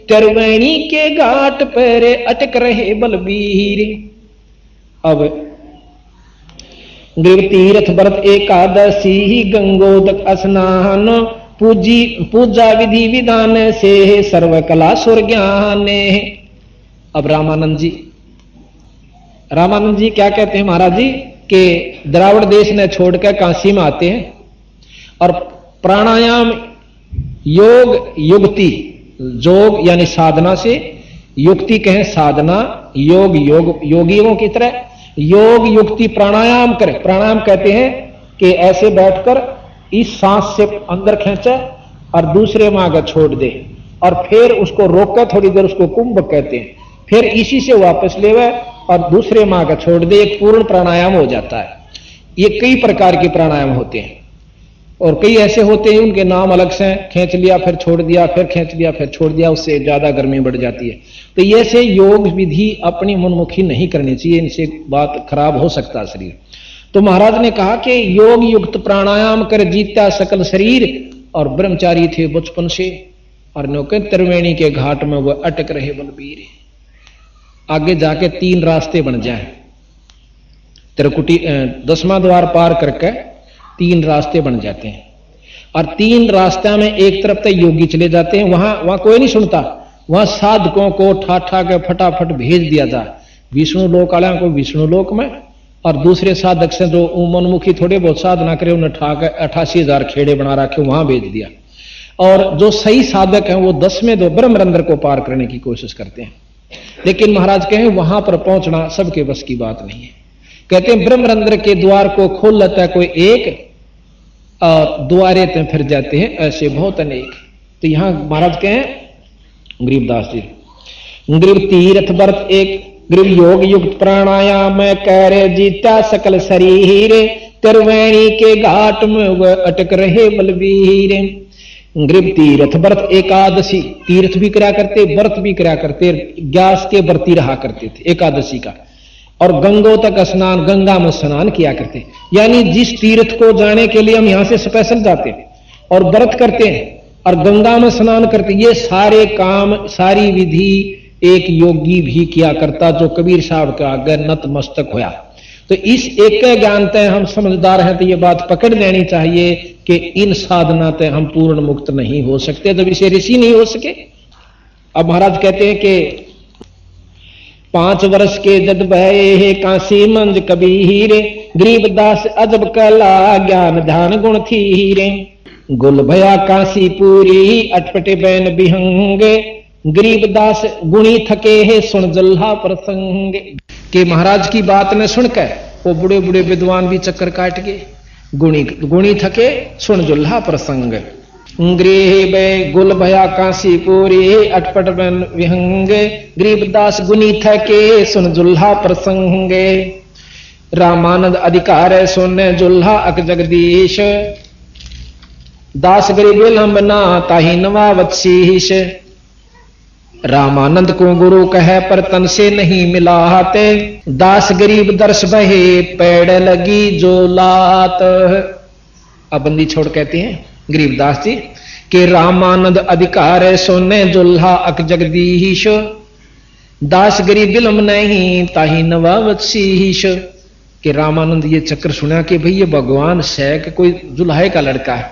त्रिवेणी के घाट पर अटक रहे बलबीर। अब गरीब तीर्थ व्रत एकादशी गंगोदक स्नान, पूजा विधि विधान से सर्वकला सुर ज्ञान। अब रामानंद जी क्या कहते हैं महाराज जी कि द्राविड़ देश ने छोड़कर काशी में आते हैं और प्राणायाम योग युक्ति, जोग यानी साधना से, युक्ति कहें साधना, योग योगियों की तरह योग युक्ति प्राणायाम करे। प्राणायाम कहते हैं कि ऐसे बैठकर इस सांस से अंदर खींचे और दूसरे में आगे छोड़ दे, और फिर उसको रोककर थोड़ी देर, उसको कुंभक कहते हैं, फिर इसी से वापस लेवे और दूसरे में आगे छोड़ दे। एक पूर्ण प्राणायाम हो जाता है। ये कई प्रकार के प्राणायाम होते हैं और कई ऐसे होते हैं उनके नाम अलग से, खींच लिया फिर छोड़ दिया, फिर खींच लिया फिर छोड़ दिया, उससे ज्यादा गर्मी बढ़ जाती है। तो ये से योग विधि अपनी मनमुखी नहीं करनी चाहिए, इनसे बात खराब हो सकता है शरीर। तो महाराज ने कहा कि योग युक्त प्राणायाम कर जीता सकल शरीर, और ब्रह्मचारी थे बचपन से, और नौके त्रिवेणी के घाट में वह अटक रहे बलबीर। आगे जाके 3 रास्ते बन जाए, त्रिकुटी 10वां द्वार पार करके 3 रास्ते बन जाते हैं, और 3 रास्ते में एक तरफ तक योगी चले जाते हैं, वहां कोई नहीं सुनता, वहां साधकों को ठाठा के फटाफट भेज दिया जाए विष्णु लोक वाले को विष्णु लोक में, और दूसरे साधक से जो मनमुखी थोड़े बहुत साधना करे उन्हें ठाक 88,000 खेड़े बना रखे वहां भेज दिया, और जो सही साधक हैं वो 10वें दो ब्रह्मरंध्र को पार करने की कोशिश करते हैं। लेकिन महाराज कहें वहां पर पहुंचना सबके बस की बात नहीं है। कहते हैं ब्रह्मरंध्र के द्वार को खोल लेता है कोई एक, और द्वारे ते फिर जाते हैं ऐसे बहुत अनेक। तो यहां महाराज कहें गरीबदास जी, गरीब तीर्थ व्रत एक, गरीब योग युक्त प्राणायाम कर जीता सकल शरीर, त्रिवेणी के घाट में वह अटक रहे बलबीर। गरीब तीर्थ व्रत एकादशी, तीर्थ भी करा करते, व्रत भी करा करते, ग्यास के व्रती रहा करते थे एकादशी का, और गंगोतक स्नान, गंगा में स्नान किया करते। यानी जिस तीर्थ को जाने के लिए हम यहां से स्पेशल जाते हैं और व्रत करते हैं और गंगा में स्नान करते, ये सारे काम सारी विधि एक योगी भी किया करता, जो कबीर साहब का आगे नतमस्तक होया। तो इस एक के ज्ञान तय हम समझदार हैं, तो ये बात पकड़ लेनी चाहिए कि इन साधना तय हम पूर्ण मुक्त नहीं हो सकते जब इसे ऋषि नहीं हो सके। अब महाराज कहते हैं कि 5 वर्ष के जद भये काशी मंज कबीर, गरीबदास अजब कला ज्ञान ध्यान गुण थीरे। गुल भया काशी पूरी अटपटे बैन बिहंगे, गरीबदास गुणी थके है सुन जल्हा प्रसंग। के महाराज की बात ने सुनकर वो बूढ़े बूढ़े विद्वान भी चक्कर काट गए, गुणी थके सुन जुल्हा प्रसंग। गृह गुल भया काशी पूरी अटपट बैन विहंगे, गरीबदास गुणी थके सुन जुल्हा प्रसंग। रामानंद अधिकार सुन जुल्हा अक जगदीश, दास गरीब लंबना ताही नवा वत्सीश। रामानंद को गुरु कहे पर तन से नहीं मिलाते, दास गरीब दर्श बहे पेड़ लगी जो लात। अब बंदी छोड़ कहते हैं गरीबदास जी कि रामानंद अधिकार सोने जुल्हा अक जगदीश, दास गरीब बिलम नहीं ताही नवावत शीश। कि रामानंद ये चक्र सुना कि भाई ये भगवान है कि कोई जुल्हे का लड़का है,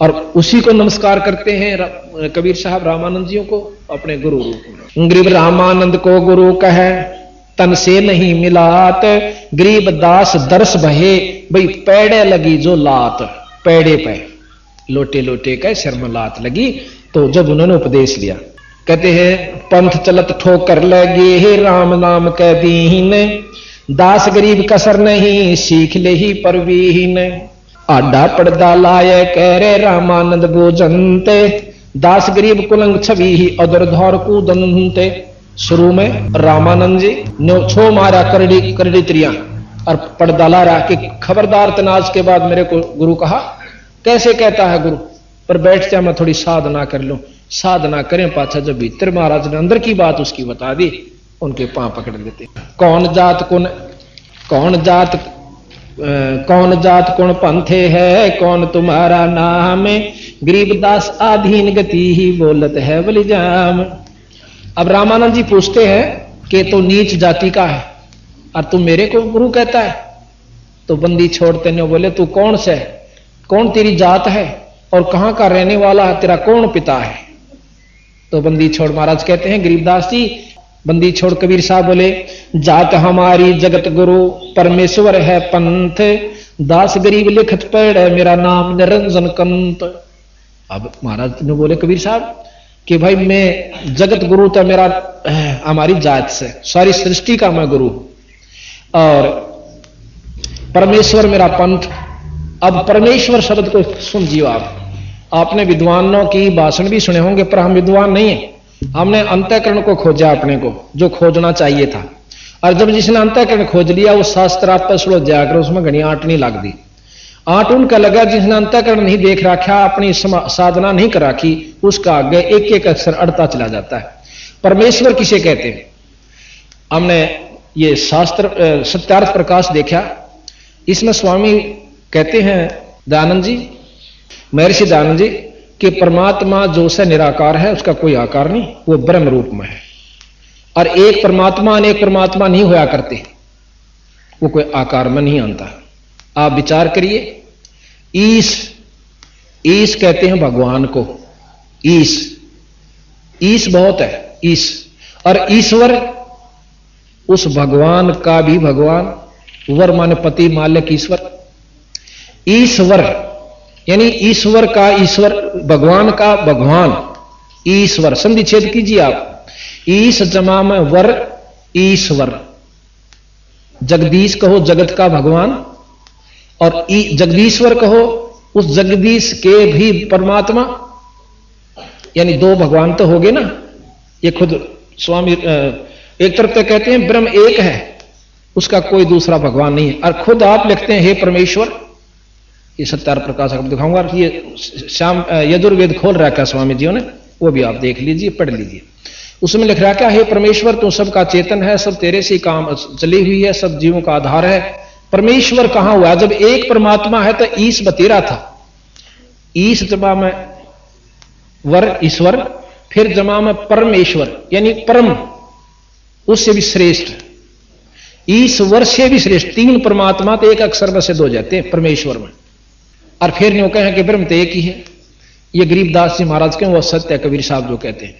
और उसी को नमस्कार करते हैं कबीर साहब रामानंद जियों को अपने गुरु रूप में। गरीब रामानंद को गुरु कहे तन से नहीं मिलात, गरीब दास दर्श भये भाई पैड़े लगी जो लात। पैड़े पे लोटे लोटे के सिर में लात लगी। तो जब उन्होंने उपदेश लिया कहते हैं पंथ चलत ठोकर लगे हे राम नाम कह दीन, दास गरीब कसर नहीं सीख ले ही परवीन। आडा पड़दा लाए कह रे रामानंद गोजंते, दास गरीब कुलंग छवि ही अदर धौर कूदंते। शुरू में रामानंद जी ने छो मारा करड़ी त्रियां और पर्दा ला रहा कि खबरदार तनाज के बाद मेरे को गुरु कहा। कैसे कहता है गुरु, पर बैठ जा मैं थोड़ी साधना कर लूं। साधना करें पाछा जब भीतर महाराज ने अंदर की बात उसकी बता दी, उनके पांव पकड़ लेते। कौन जात कौन पंथे है, कौन तुम्हारा नाम, गरीबदास आधीन गति ही बोलत है बलिजाम। अब रामानंद जी पूछते हैं कि तो नीच जाति का है और तुम मेरे को गुरु कहता है। तो बंदी छोड़ते ने बोले तू कौन से, कौन तेरी जात है और कहां का रहने वाला है, तेरा कौन पिता है। तो बंदी छोड़ महाराज कहते हैं गरीबदास जी, बंदी छोड़ कबीर साहब बोले जात हमारी जगत गुरु परमेश्वर है पंथ, दास गरीब लिखत पढ़ मेरा नाम निरंजन कंत। अब महाराज ने बोले कबीर साहब कि भाई मैं जगत गुरु तो मेरा हमारी जात से, सारी सृष्टि का मैं गुरु, और परमेश्वर मेरा पंथ। अब परमेश्वर शब्द को सुनिए आपने विद्वानों की भाषण भी सुने होंगे, पर हम विद्वान नहीं है। हमने अंतःकरण को खोजा अपने को, जो खोजना चाहिए था, और जब जिसने अंतःकरण खोज लिया वो शास्त्र आप पर सुलो जाकर उसमें घनी आंट नहीं लग दी। आंट उनका लगा जिसने अंतःकरण नहीं देख रखा, अपनी साधना नहीं कर रखी, उसका आगे एक एक अक्षर अड़ता चला जाता है। परमेश्वर किसे कहते हैं, हमने ये शास्त्र सत्यार्थ प्रकाश देखा, इसमें स्वामी कहते हैं दयानंद जी, महर्षि दयानंद जी कि परमात्मा जो से निराकार है उसका कोई आकार नहीं, वो ब्रह्म रूप में है। और एक परमात्मा अनेक परमात्मा नहीं होया करते, वो कोई आकार में नहीं आता। आप विचार करिए, ईश कहते हैं भगवान को, ईश बहुत है, ईश। और ईश्वर उस भगवान का भी भगवान, वर माने पति मालिक ईश्वर। ईश्वर यानी ईश्वर का ईश्वर, भगवान का भगवान, ईश्वर। संधि छेद कीजिए आप, ईश जमा में वर, ईश्वर। जगदीश कहो जगत का भगवान, और जगदीश्वर कहो उस जगदीश के भी परमात्मा, यानी दो भगवान तो हो गए ना। ये खुद स्वामी एक तरफ तो कहते हैं ब्रह्म एक है, उसका कोई दूसरा भगवान नहीं है, और खुद आप लिखते हैं हे परमेश्वर। ये सत्यार्थ प्रकाश आपको दिखाऊंगा, ये श्याम यजुर्वेद खोल रखा है स्वामी जियों ने, वो भी आप देख लीजिए, पढ़ लीजिए। उसमें लिख रहा क्या, हे परमेश्वर तू सबका चेतन है, सब तेरे से काम चली हुई है, सब जीवों का आधार है। परमेश्वर कहां हुआ, जब एक परमात्मा है तो ईश बतेरा था, ईश जमा में वर ईश्वर, फिर जमा में परमेश्वर यानी परम, उससे भी श्रेष्ठ, ईश्वर से भी श्रेष्ठ। तीन परमात्मा तो एक अक्षर में से दो जाते हैं परमेश्वर में। और फिर न्यू कहें कि ब्रह्म तो एक ही है। ये गरीबदास जी महाराज के वो सत्य है, कबीर साहब जो कहते हैं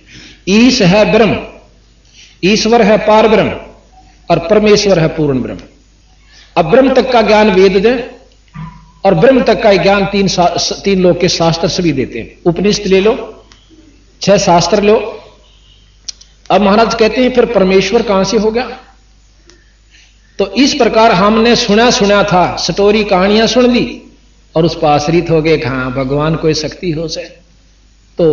ईश है ब्रह्म, ईश्वर है पार ब्रह्म, और परमेश्वर है पूर्ण ब्रह्म। अब ब्रह्म तक का ज्ञान वेद दे, और ब्रह्म तक का ज्ञान तीन लोग के शास्त्र सभी देते हैं। उपनिषद ले लो, 6 शास्त्र लो। अब महाराज कहते हैं फिर परमेश्वर कहां से हो गया। तो इस प्रकार हमने सुना था, स्टोरी कहानियां सुन ली और उस पर आश्रित हो गए, हाँ भगवान कोई शक्ति हो से। तो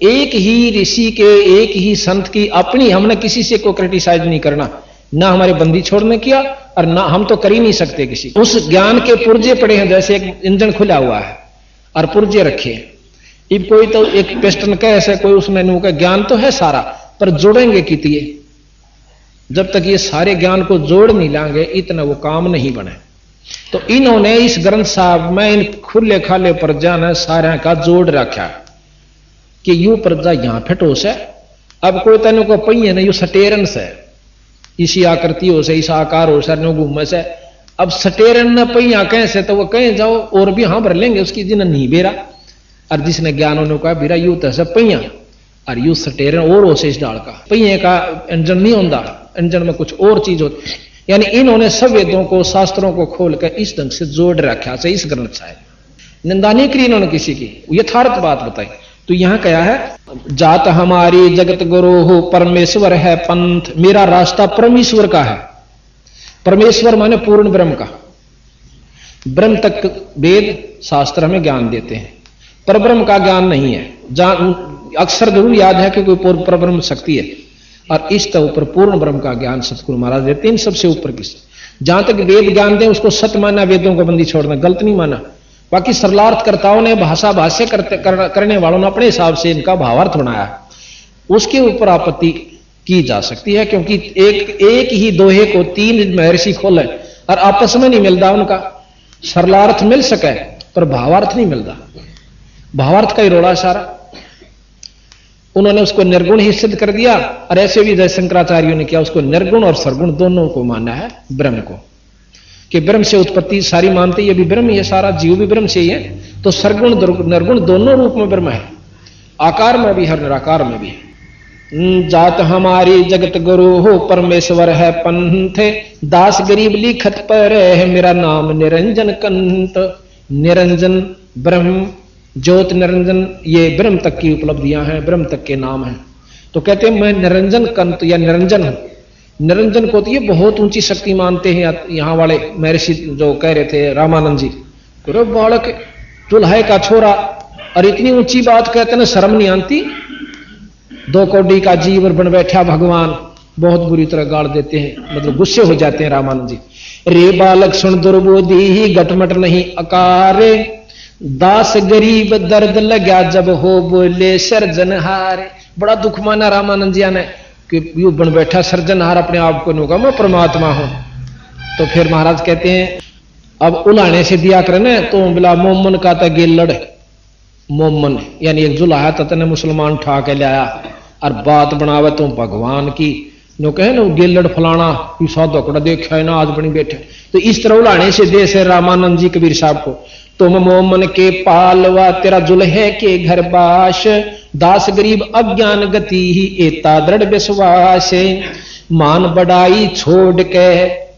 एक ही ऋषि के, एक ही संत की अपनी, हमने किसी से को क्रिटिसाइज नहीं करना, ना हमारे बंदी छोड़ने किया, और ना हम तो कर ही नहीं सकते किसी। उस ज्ञान के पुर्जे पड़े हैं, जैसे एक इंजन खुला हुआ है और पुर्जे रखे हैं। अब कोई तो एक पिस्टन का ऐसे कोई उसमें नु का ज्ञान तो है सारा, पर जोड़ेंगे कितिए, जब तक ये सारे ज्ञान को जोड़ नहीं लाएंगे इतना वो काम नहीं बने। तो इन्होंने इस ग्रंथ साहब में इन खुले खाले प्रजा ने सारा का जोड़ रखा कि यू प्रजा यहां फटोस है। अब कोई तेन को पहिए नहीं, यू सटेरन से इसी आकृति हो से, इस आकार हो सर घूमे से। अब सटेरन न पहिया कहें से तो वो कहें जाओ और भी हाँ भर लेंगे उसकी, जिन्हें नहीं बेरा और जिसने ज्ञान होने कहा बीरा यू तो सब पहिया और यू सटेरन और हो से इस डाल का पहिए का इंजन नहीं होता, इंजन में कुछ और चीज होती। यानी इन्होंने सब वेदों को शास्त्रों को खोल कर इस ढंग से जोड़ रखा से इस ग्रंथ साहिब। निंदा नहीं करी इन्होंने किसी की, यथार्थ बात बताई। तो यहां क्या है, जात हमारी जगत गुरु हो, परमेश्वर है पंथ, मेरा रास्ता परमेश्वर का है। परमेश्वर माने पूर्ण ब्रह्म का। ब्रह्म तक वेद शास्त्र हमें ज्ञान देते हैं, पर ब्रह्म का ज्ञान नहीं है। अक्सर जरूर याद है कि कोई पर ब्रह्म शक्ति है, और इस तो ऊपर पूर्ण ब्रह्म का ज्ञान सतगुरु महाराज देते हैं। सबसे ऊपर की जहां तक वेद ज्ञान दें उसको सत्य माना, वेदों को बंदी छोड़ना गलत नहीं माना। बाकी सरलार्थकर्ताओं ने भाषा भाष्य करने वालों ने अपने हिसाब से इनका भावार्थ बनाया, उसके ऊपर आपत्ति की जा सकती है, क्योंकि एक ही दोहे को तीन महर्षि खोले और आपस में नहीं मिलता उनका। सरलार्थ मिल सके पर भावार्थ नहीं मिलता, भावार्थ का ही रोड़ा सारा। उन्होंने उसको निर्गुण ही सिद्ध कर दिया, और ऐसे भी जय शंकराचार्यों ने किया, उसको निर्गुण और सरगुण दोनों को माना है ब्रह्म को, कि ब्रह्म से उत्पत्ति सारी मानते, ये भी ब्रह्म ही है, सारा जीव भी ब्रह्म से ही है। तो सरगुण निर्गुण दोनों रूप में ब्रह्म है, आकार में भी है, निराकार में भी है। जात हमारी जगत गुरु हो, परमेश्वर है पंथ, दास गरीब लिखत पर है, मेरा नाम निरंजन कंत। निरंजन ब्रह्म, ज्योत निरंजन, ये ब्रह्म तक की उपलब्धियां हैं, ब्रह्म तक के नाम हैं। तो कहते हैं मैं निरंजन कंत या निरंजन हूं। निरंजन को तो ये बहुत ऊंची शक्ति मानते हैं यहां वाले महर्षि जो कह रहे थे रामानंद जी, बालक चूल्हे का छोरा, और इतनी ऊंची बात कहते हैं, शर्म नहीं आती। 2 कौड़ी का जीव बन बैठा भगवान, बहुत बुरी तरह गाड़ देते हैं, मतलब गुस्से हो जाते हैं रामानंद जी। रे बालक सुन दुर्बोधी ही घटमट नहीं अकारे, दास गरीब दर्द लगा जब हो बोले सर्जनहार। बड़ा दुख माना रामानंद जी ने कि यू बन बैठा सर्जनहार, अपने आप को होगा मैं परमात्मा हूं। तो फिर महाराज कहते हैं अब उलाने से दिया करने, तो बिला मोमन का था गेलड़, मोमन यानी एक जुलाहा तने मुसलमान उठा के लाया और बात बनावे तो भगवान की, नो कहे ना गेलड़ फलाना साधो कड़ा देखा है ना आज बनी बैठे। तो इस तरह उलाने से दे से रामानंद जी कबीर साहब को, तुम मोमन के पालवा तेरा जुल्हे के घर बाश, दास गरीब अज्ञान गति ही एता दृढ़ विश्वास। मान बढ़ाई छोड़ के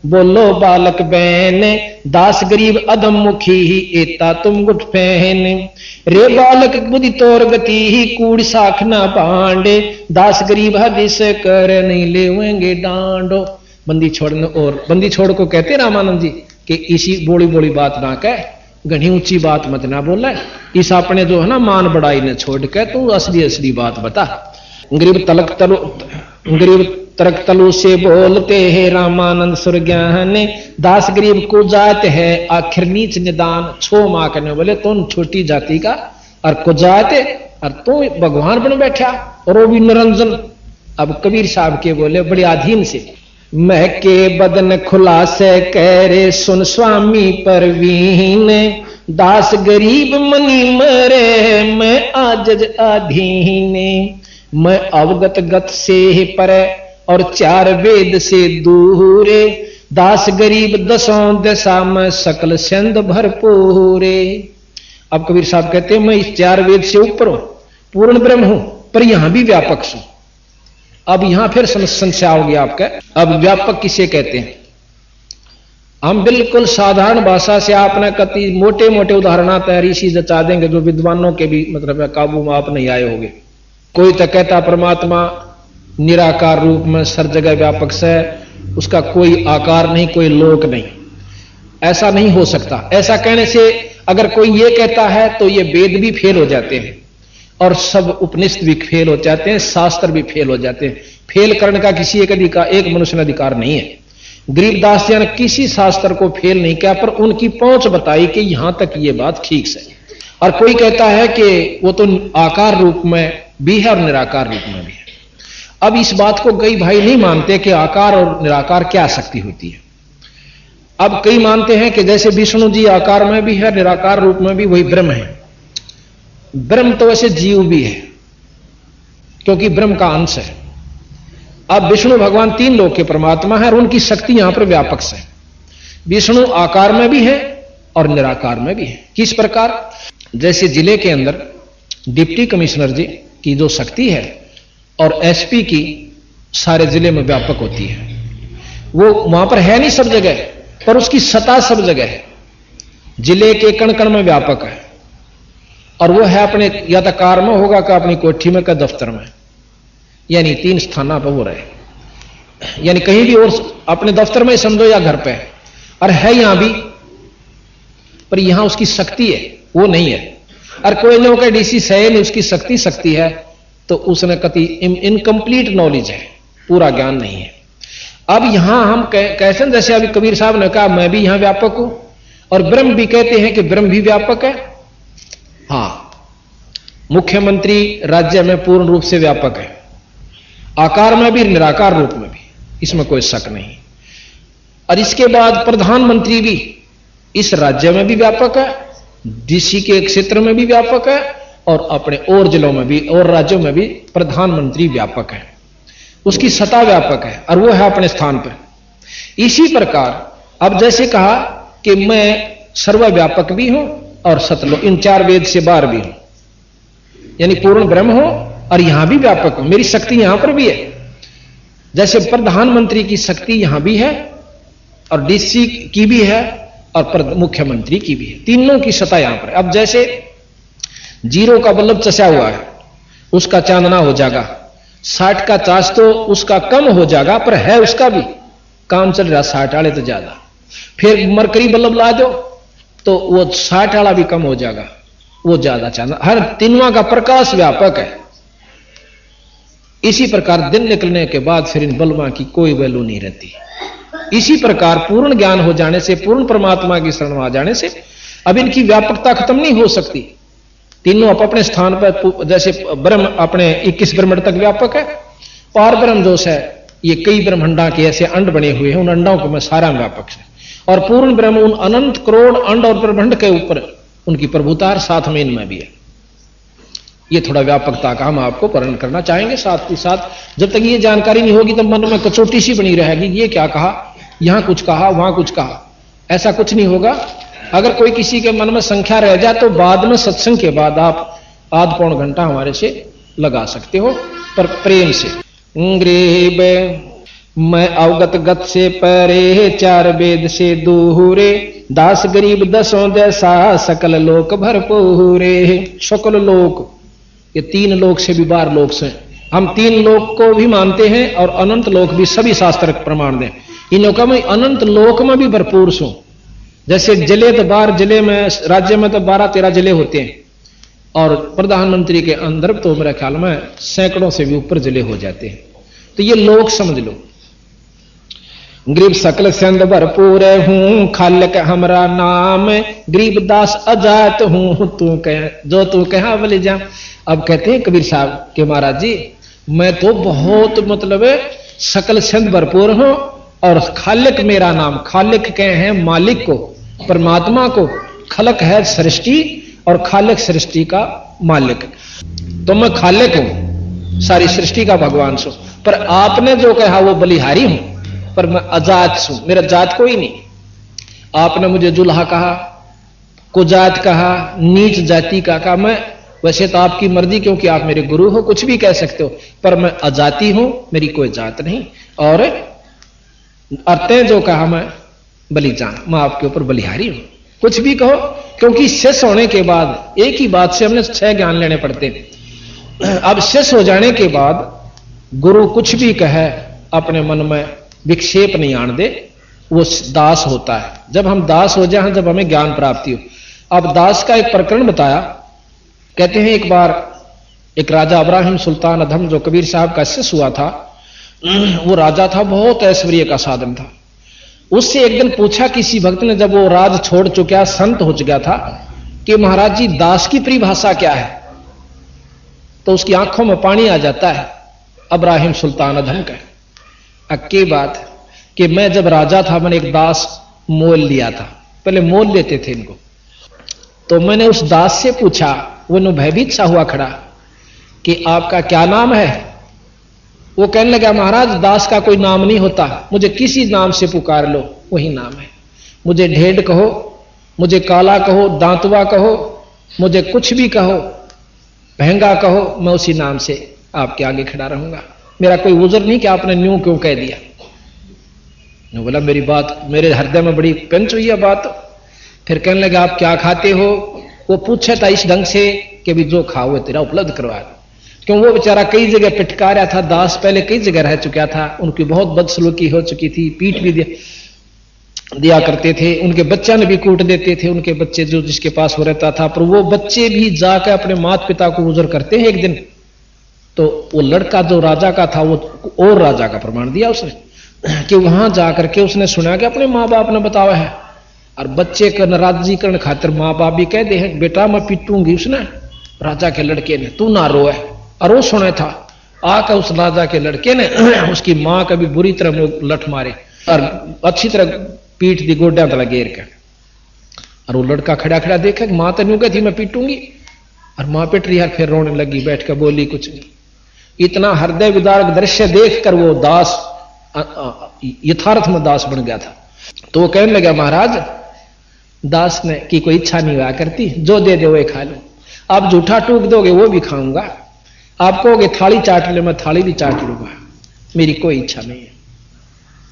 बोलो बालक बहन, दास गरीब अदम मुखी ही एता तुम गुट पहन। रे बालक बुद्धि तोर गति ही कूड़ साख ना बांडे, दास गरीब हदिस कर नहीं लेवेंगे डांडो। बंदी छोड़ने, और बंदी छोड़ को कहते रामानंद जी कि इसी बोली बोली बात ना कह, घनी ऊंची बात मत ना बोला, इस अपने जो है ना मान बढ़ाई ने छोड़ के तू असली असली बात बता। गरीब तरक तलु से बोलते हैं रामानंद सुर ज्ञान, दास गरीब को जात है आखिर नीच निदान। छो मां करने बोले तुम छोटी जाति का और को जाते, और तू भगवान बन बैठा और वो भी निरंजन। अब कबीर साहब के बोले बड़े अधीन से, मैं के बदन खुलासे करे सुन स्वामी परवीन, दास गरीब मनी मरे मैं आजज अधीन। मैं अवगत गत से पर और 4 वेद से दूरे, दास गरीब 10 दशा में सकल सिंध भरपूरे। अब कबीर साहब कहते हैं मैं इस 4 वेद से ऊपर हूं, पूर्ण ब्रह्म हूं, पर यहां भी व्यापक हूं। अब यहां फिर संशय हो गया आपका, अब व्यापक किसे कहते हैं? हम बिल्कुल साधारण भाषा से आपने कति मोटे मोटे उदाहरण तैयारी सी जचा देंगे जो विद्वानों के भी मतलब काबू में आप नहीं आए होंगे। कोई तो कहता परमात्मा निराकार रूप में सर जगह व्यापक से, उसका कोई आकार नहीं, कोई लोक नहीं, ऐसा नहीं हो सकता। ऐसा कहने से अगर कोई ये कहता है तो ये वेद भी फेल हो जाते हैं, और सब उपनिषद भी फेल हो जाते हैं, शास्त्र भी फेल हो जाते हैं। फेल करने का किसी एक मनुष्य का अधिकार नहीं है। गरीबदास जी ने किसी शास्त्र को फेल नहीं किया, पर उनकी पहुंच बताई कि यहां तक ये बात ठीक है। और कोई कहता है कि वो तो आकार रूप में भी है और निराकार रूप में भी है। अब इस बात को कई भाई नहीं मानते कि आकार और निराकार क्या शक्ति होती है। अब कई मानते हैं कि जैसे विष्णु जी आकार में भी है, निराकार रूप में भी वही ब्रह्म है। ब्रह्म तो वैसे जीव भी है, क्योंकि ब्रह्म का अंश है। अब विष्णु भगवान तीन लोक के परमात्मा है और उनकी शक्ति यहां पर व्यापक है। विष्णु आकार में भी है और निराकार में भी है। किस प्रकार? जैसे जिले के अंदर डिप्टी कमिश्नर जी की जो शक्ति है और एसपी की सारे जिले में व्यापक होती है, वो वहां पर है नहीं सब जगह, पर उसकी सत्ता सब जगह है। जिले के कण कण में व्यापक है और वो है अपने या तो कार में होगा का अपनी कोठी में का दफ्तर में, यानी तीन स्थानों पर वो रहे, यानी कहीं भी और अपने दफ्तर में समझो या घर पे है, और है यहां भी, पर यहां उसकी शक्ति है वो नहीं है। और कोई लोग का डीसी है नहीं, उसकी शक्ति है, तो उसने कति इनकम्प्लीट नॉलेज है, पूरा ज्ञान नहीं है। अब यहां हम कैसे, जैसे अभी कबीर साहब ने कहा मैं भी यहां व्यापक हूं, और ब्रह्म भी कहते हैं कि ब्रह्म भी व्यापक है। हां, मुख्यमंत्री राज्य में पूर्ण रूप से व्यापक है, आकार में भी निराकार रूप में भी, इसमें कोई शक नहीं। और इसके बाद प्रधानमंत्री भी इस राज्य में भी व्यापक है, डीसी के क्षेत्र में भी व्यापक है, और अपने और जिलों में भी और राज्यों में भी प्रधानमंत्री व्यापक है, उसकी सत्ता व्यापक है और वो है अपने स्थान पर। इसी प्रकार अब जैसे कहा कि मैं सर्वव्यापक भी हूं और सतलोक, इन चार वेद से बाहर भी हूं, यानी पूर्ण ब्रह्म हूं और यहां भी व्यापक हूं, मेरी शक्ति यहां पर भी है। जैसे प्रधानमंत्री की शक्ति यहां भी है और डीसी की भी है और मुख्यमंत्री की भी है, तीनों की सत्ता यहां पर। अब जैसे जीरो का बल्ब चसा हुआ है, उसका चांदना हो जाएगा, 60 का चार्ज तो उसका कम हो जाएगा, पर है उसका भी काम चल रहा 60 वाले तो ज्यादा। फिर मरकरी बल्ब ला दो तो वो 60 वाला भी कम हो जाएगा, वो ज्यादा चांदना, हर तीनों का प्रकाश व्यापक है। इसी प्रकार दिन निकलने के बाद फिर इन बल्बों की कोई वैल्यू नहीं रहती। इसी प्रकार पूर्ण ज्ञान हो जाने से, पूर्ण परमात्मा की शरण में आ जाने से अब इनकी व्यापकता खत्म नहीं हो सकती। तीनों अपने स्थान पर, जैसे ब्रह्म अपने 21 ब्रह्मांड तक व्यापक है, पार ब्रह्म जोश है, ये कई ब्रह्मांडा के ऐसे अंड बने हुए हैं, उन अंडों को में सारा व्यापक है, और पूर्ण ब्रह्म उन अनंत करोड़ अंड और ब्रह्मांड के ऊपर उनकी प्रभुता साथ में इनमें भी है। ये थोड़ा व्यापकता का हम आपको वर्णन करना चाहेंगे। साथ ही साथ जब तक ये जानकारी नहीं होगी तब मन में कचोटी सी बनी रहेगी, ये क्या कहा, यहां कुछ कहा, वहां कुछ कहा, ऐसा कुछ नहीं होगा। अगर कोई किसी के मन में संख्या रह जाए तो बाद में सत्संग के बाद आप आध पौन घंटा हमारे से लगा सकते हो, पर प्रेम से। गरीब मैं अवगत गत से परे, चार वेद से दूरे, दास गरीब दसों दशा, सकल लोक भरपूरे। सकल लोक, ये तीन लोक से भी बाहर लोक से, हम तीन लोक को भी मानते हैं और अनंत लोक भी, सभी शास्त्र प्रमाण दें। इन लोकों में अनंत लोक में भी भरपूर सो। जैसे जिले तो 12 जिले में, राज्य में तो 12-13 जिले होते हैं, और प्रधानमंत्री के अंदर तो मेरे ख्याल में सैकड़ों से भी ऊपर जिले हो जाते हैं। तो ये लोक समझ लो। गरीब सकल संद भरपूर हूं, खालक हमरा नाम, गरीब दास अजात हूं, तू कह जो तू कहा बोले जा। अब कहते हैं कबीर साहब कि महाराज जी मैं तो बहुत मतलब सकल संद भरपूर हूं, और खालिक मेरा नाम, खालिक कहे हैं मालिक को, परमात्मा को, खलक है सृष्टि और खालिक सृष्टि का मालिक। तो मैं खालिक हूं, सारी सृष्टि का भगवान सो, पर आपने जो कहा वो बलिहारी हूं, पर मैं अजात हूं, मेरा जात कोई नहीं। आपने मुझे जुल्हा कहा, कुजात कहा, नीच जाति का कहा, मैं वैसे तो आपकी मर्जी, क्योंकि आप मेरे गुरु हो, कुछ भी कह सकते हो, पर मैं अजाति हूं, मेरी कोई जात नहीं। और अर्थे जो कहा मैं बलिजान, मैं आपके ऊपर बलिहारी हूं, कुछ भी कहो, क्योंकि शेष होने के बाद एक ही बात से हमने 6 ज्ञान लेने पड़ते हैं। अब शेष हो जाने के बाद गुरु कुछ भी कहे अपने मन में विक्षेप नहीं आने दे, वो दास होता है। जब हम दास हो जाए, जब हमें ज्ञान प्राप्ति हो। अब दास का एक प्रकरण बताया, कहते हैं एक बार एक राजा इब्राहिम सुल्तान अधम, जो कबीर साहब का शिष्य हुआ था, वो राजा था, बहुत ऐश्वर्य का साधन था। उससे एक दिन पूछा किसी भक्त ने, जब वो राज छोड़ चुका, संत हो चुका था, कि महाराज जी दास की परिभाषा क्या है? तो उसकी आंखों में पानी आ जाता है। इब्राहिम सुल्तान अधम का अक्की बात कि मैं जब राजा था, मैंने एक दास मोल लिया था, पहले मोल लेते थे इनको। तो मैंने उस दास से पूछा, वो भयभीत सा हुआ खड़ा कि आपका क्या नाम है? वो कहने लगा, महाराज दास का कोई नाम नहीं होता, मुझे किसी नाम से पुकार लो वही नाम है। मुझे ढेड कहो, मुझे काला कहो, दांतवा कहो, मुझे कुछ भी कहो, महंगा कहो, मैं उसी नाम से आपके आगे खड़ा रहूंगा। मेरा कोई उज़र नहीं कि आपने न्यू क्यों कह दिया। बोला मेरी बात, मेरे हृदय में बड़ी कंच हुई है बात। फिर कहने लगा आप क्या खाते हो? वो पूछा था इस ढंग से कि भी जो खाओ तेरा उपलब्ध करवा, क्यों वो बेचारा कई जगह पिटका रहा था। दास पहले कई जगह रह चुका था, उनकी बहुत बदसलूकी हो चुकी थी, पीठ भी दिया करते थे, उनके बच्चा ने भी कूट देते थे, उनके बच्चे जो जिसके पास हो रहता था। पर वो बच्चे भी जाकर अपने माता पिता को गुजर करते हैं एक दिन। तो वो लड़का जो राजा का था, वो और राजा का प्रमाण दिया उसने कि वहां जाकर के उसने सुना कि अपने माँ बाप ने बताया है, और बच्चे का नाराजगीकरण खातिर माँ बाप भी कह दे हैं बेटा मैं पीटूंगी। उसने राजा के लड़के ने, तू ना रोए, और वो सुने था आकर उस राजा के लड़के ने उसकी मां का भी बुरी तरह लठ मारे और अच्छी तरह पीठ दी गोड्या तला घेर के। और वो लड़का खड़ा खड़ा देखा कि मां तो न्यू कहती मैं पीटूंगी, और मां पिट रही है। फिर रोने लगी, बैठ कर बोली कुछ नहीं। इतना हृदय विदारक दृश्य देखकर वो दास यथार्थ में दास बन गया था। तो वो कहने लगा महाराज दास ने की कोई इच्छा नहीं हुआ करती, जो दे दे वो खा लो। आप झूठा टूक दोगे वो भी खाऊंगा, आप कहोगे थाली चाट ले मैं थाली भी चाट लूंगा, मेरी कोई इच्छा नहीं है।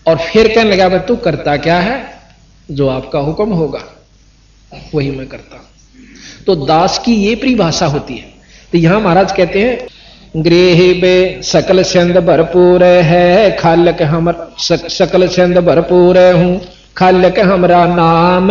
और फिर कहने लगा भाई तू करता क्या है? जो आपका हुक्म होगा वही मैं करता हूं। तो दास की ये परिभाषा होती है। तो यहां महाराज कहते हैं गृह बे सकल सिंध भरपूर है, खालक हमर सकल सिंध भरपूर हूं, खालक हमरा नाम,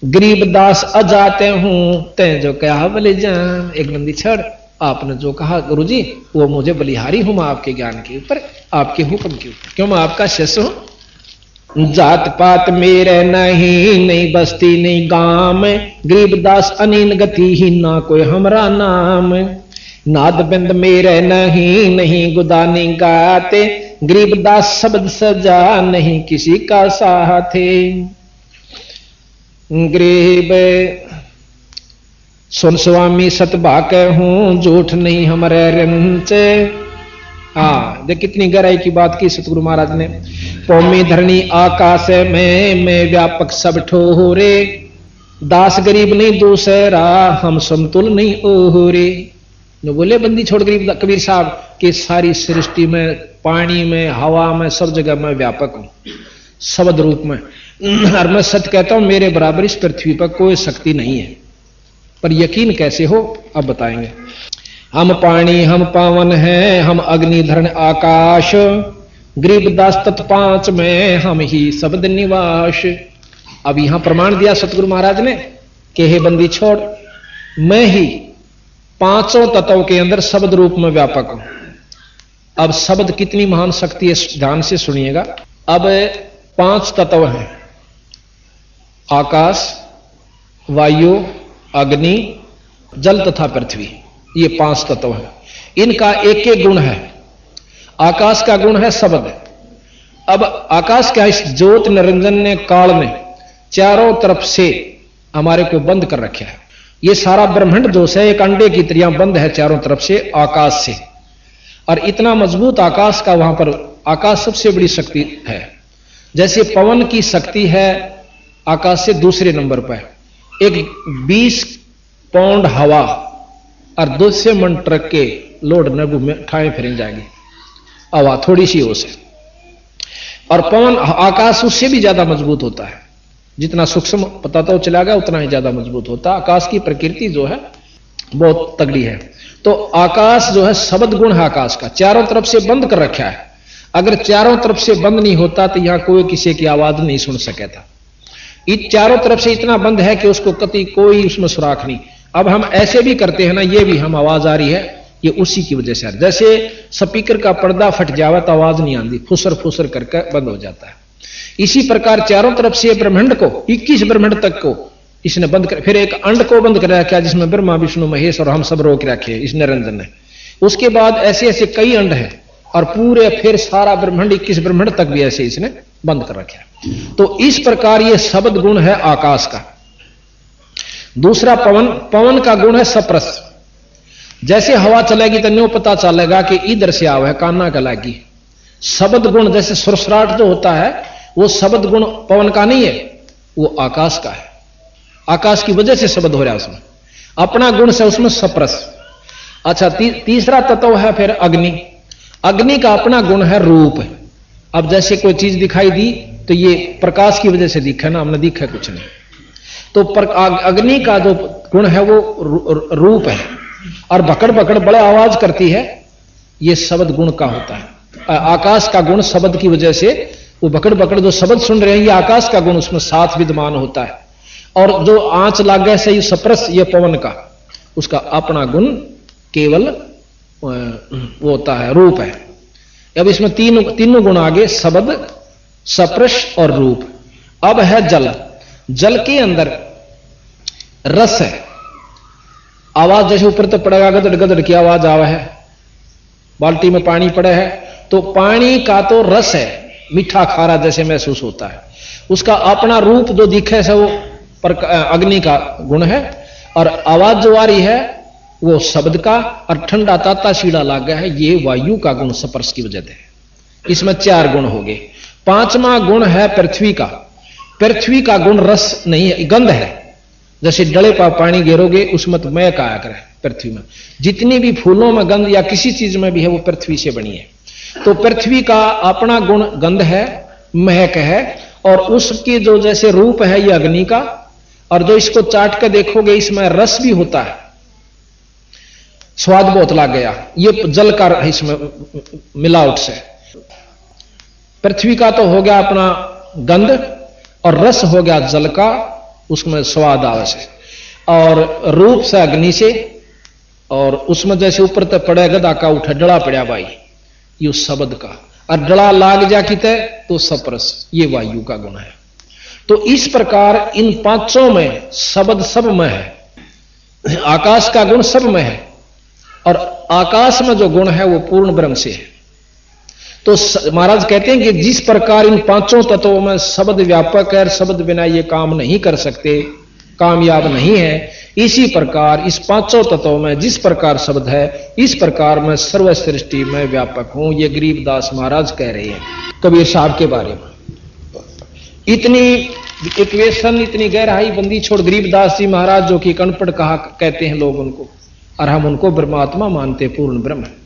गरीब दास अजाते हूं, ते जो कहा बलि जान। एक बंदी छड़, आपने जो कहा गुरुजी वो मुझे बलिहारी हूं मैं आपके ज्ञान के ऊपर, आपके हुक्म के ऊपर, क्यों मैं आपका शिष्य हूं। जात पात मेरे नहीं, नहीं बस्ती नहीं गांव, गरीब दास अनीन गति ही ना कोई हमरा नाम, नाद बिंद मेरे नहीं, नहीं गुदानी गाते, गरीब दास शब्द सजा नहीं किसी का साथे, गरीब सुन स्वामी सतभाक हूं, झूठ नहीं हमारे रंच। हाँ देख कितनी गहराई की बात की सतगुरु महाराज ने। पौमी धरणी आकाश में मैं व्यापक सब ठोरे, दास गरीब नहीं दूसरा हम समतुल नहीं ओहरे। जो बोले बंदी छोड़ गरीब कबीर साहब कि सारी सृष्टि में, पानी में, हवा में, सब जगह मैं व्यापक हूं शब्द रूप में, और मैं सच कहता हूं मेरे बराबर इस पृथ्वी पर कोई शक्ति नहीं है। पर यकीन कैसे हो अब बताएंगे। हम पानी हम पावन हैं, हम अग्नि धरण आकाश, गरीब दास तत्पांच में हम ही शब्द निवास। अब यहां प्रमाण दिया सतगुरु महाराज ने कि हे बंदी छोड़, मैं ही पांचों तत्वों के अंदर शब्द रूप में व्यापक हूं। अब शब्द कितनी महान शक्ति है ध्यान से सुनिएगा। अब 5 तत्व हैं, आकाश, वायु, अग्नि, जल तथा पृथ्वी, ये 5 तत्व हैं। इनका एक एक गुण है। आकाश का गुण है शब्द। अब आकाश का इस ज्योत निरंजन ने, काल ने चारों तरफ से हमारे को बंद कर रखा है। ये सारा ब्रह्मांड जो है एक अंडे की तरह बंद है चारों तरफ से आकाश से, और इतना मजबूत आकाश का वहां पर, आकाश सबसे बड़ी शक्ति है। जैसे पवन की शक्ति है आकाश से दूसरे नंबर पर, एक 20 पाउंड हवा और 200 मन ट्रक के लोड नबू में ठाए फिर जाएगी हवा थोड़ी सी हो से। और पवन आकाश उससे भी ज्यादा मजबूत होता है, जितना सूक्ष्म पता तो चला गया उतना ही ज्यादा मजबूत होता है। आकाश की प्रकृति जो है बहुत तगड़ी है। तो आकाश जो है शब्द गुण है आकाश का, चारों तरफ से बंद कर रखा है। अगर चारों तरफ से बंद नहीं होता तो यहां कोई किसी की आवाज नहीं सुन सके था। इस चारों तरफ से इतना बंद है कि उसको कति कोई उसमें सुराख नहीं। अब हम ऐसे भी करते हैं ना, ये भी हम आवाज आ रही है, ये उसी की वजह से। जैसे स्पीकर का पर्दा फट जावा तो आवाज नहीं आती, फुसर फुसर करके बंद हो जाता है। इसी प्रकार चारों तरफ से ब्रह्मांड को, 21 ब्रह्मांड तक को इसने बंद कर, फिर एक अंड को बंद कर रखा जिसमें ब्रह्मा विष्णु महेश और हम सब रोक रखे इस निरंजन ने। उसके बाद ऐसे ऐसे कई अंड है और पूरे फिर सारा ब्रह्मांड 21 ब्रह्मांड तक भी ऐसे इसने बंद कर रखा। तो इस प्रकार ये शब्द गुण है आकाश का। दूसरा पवन, पवन का गुण है सप्रस। जैसे हवा चलेगी तो न्यों पता चलेगा कि इधर से आवा है, कान्ना कहलाएगी। शब्द गुण जैसे सुरसराट जो होता है वो शब्द गुण पवन का नहीं है, वो आकाश का है। आकाश की वजह से शब्द हो रहा है उसमें, अपना गुण से उसमें सप्रस। अच्छा, तीसरा तत्व है फिर अग्नि। अग्नि का अपना गुण है रूप। अब जैसे कोई चीज दिखाई दी तो ये प्रकाश की वजह से दिखा ना, हमने दिखा कुछ नहीं। तो अग्नि का जो गुण है वो रूप है, और भकड़ भकड़ बड़े आवाज करती है, ये शब्द गुण का होता है। आकाश का गुण शब्द की वजह से वो भकड़ भकड़ जो शब्द सुन रहे हैं, ये आकाश का गुण उसमें साथ विद्यमान होता है। और जो आंच लाग गए से ये सप्रस, ये पवन का, उसका अपना गुण केवल वो होता है, रूप है। अब इसमें तीनों गुण आगे, शब्द, सप्रश और रूप। अब है जल। जल के अंदर रस है। आवाज जैसे ऊपर तक पड़ेगा, गदड़ गदड़ की आवाज आवा है। बाल्टी में पानी पड़ा है तो पानी का तो रस है, मीठा खारा जैसे महसूस होता है। उसका अपना रूप जो दिखे से वो अग्नि का गुण है, और आवाज जो आ रही है वो शब्द का, और ठंडा ताता शीड़ा लाग गया है, ये वायु का गुण स्पर्श की वजह से। इसमें 4 गुण हो गए। 5वां गुण है पृथ्वी का। पृथ्वी का गुण रस नहीं है, गंध है। जैसे डले पर पानी गिरोगे उसमें तो महक आया करे। पृथ्वी में जितनी भी फूलों में गंध या किसी चीज में भी है वो पृथ्वी से बनी है। तो पृथ्वी का अपना गुण गंध है, महक है, और उसकी जो जैसे रूप है ये अग्नि का, और जो इसको चाट कर देखोगे इसमें रस भी होता है, स्वाद बहुत लग गया, ये जल का इसमें मिलावट से। पृथ्वी का तो हो गया अपना गंध, और रस हो गया जल का, उसमें स्वाद आवे से, और रूप से अग्नि से, और उसमें जैसे ऊपर तक पड़े गदा का उठा डड़ा पड़ा भाई, ये शब्द का, और डड़ा लाग जा किते तो सप्रस, ये वायु का गुण है। तो इस प्रकार इन 5 में शब्द सब में है, आकाश का गुण सब में है, और आकाश में जो गुण है वो पूर्ण ब्रह्म से है। तो महाराज कहते हैं कि जिस प्रकार इन 5 तत्वों में शब्द व्यापक है, शब्द बिना ये काम नहीं कर सकते, कामयाब नहीं है, इसी प्रकार इस 5 तत्वों में जिस प्रकार शब्द है, इस प्रकार मैं सर्व सृष्टि में व्यापक हूं। ये गरीबदास महाराज कह रहे हैं कबीर साहब के बारे में। इतनी इक्वेशन, इतनी गहराई बंदी छोड़ गरीबदास जी महाराज जो कि कणपट कहा कहते हैं लोग उनको, और हम उनको ब्रह्मात्मा मानते, पूर्ण ब्रह्म है।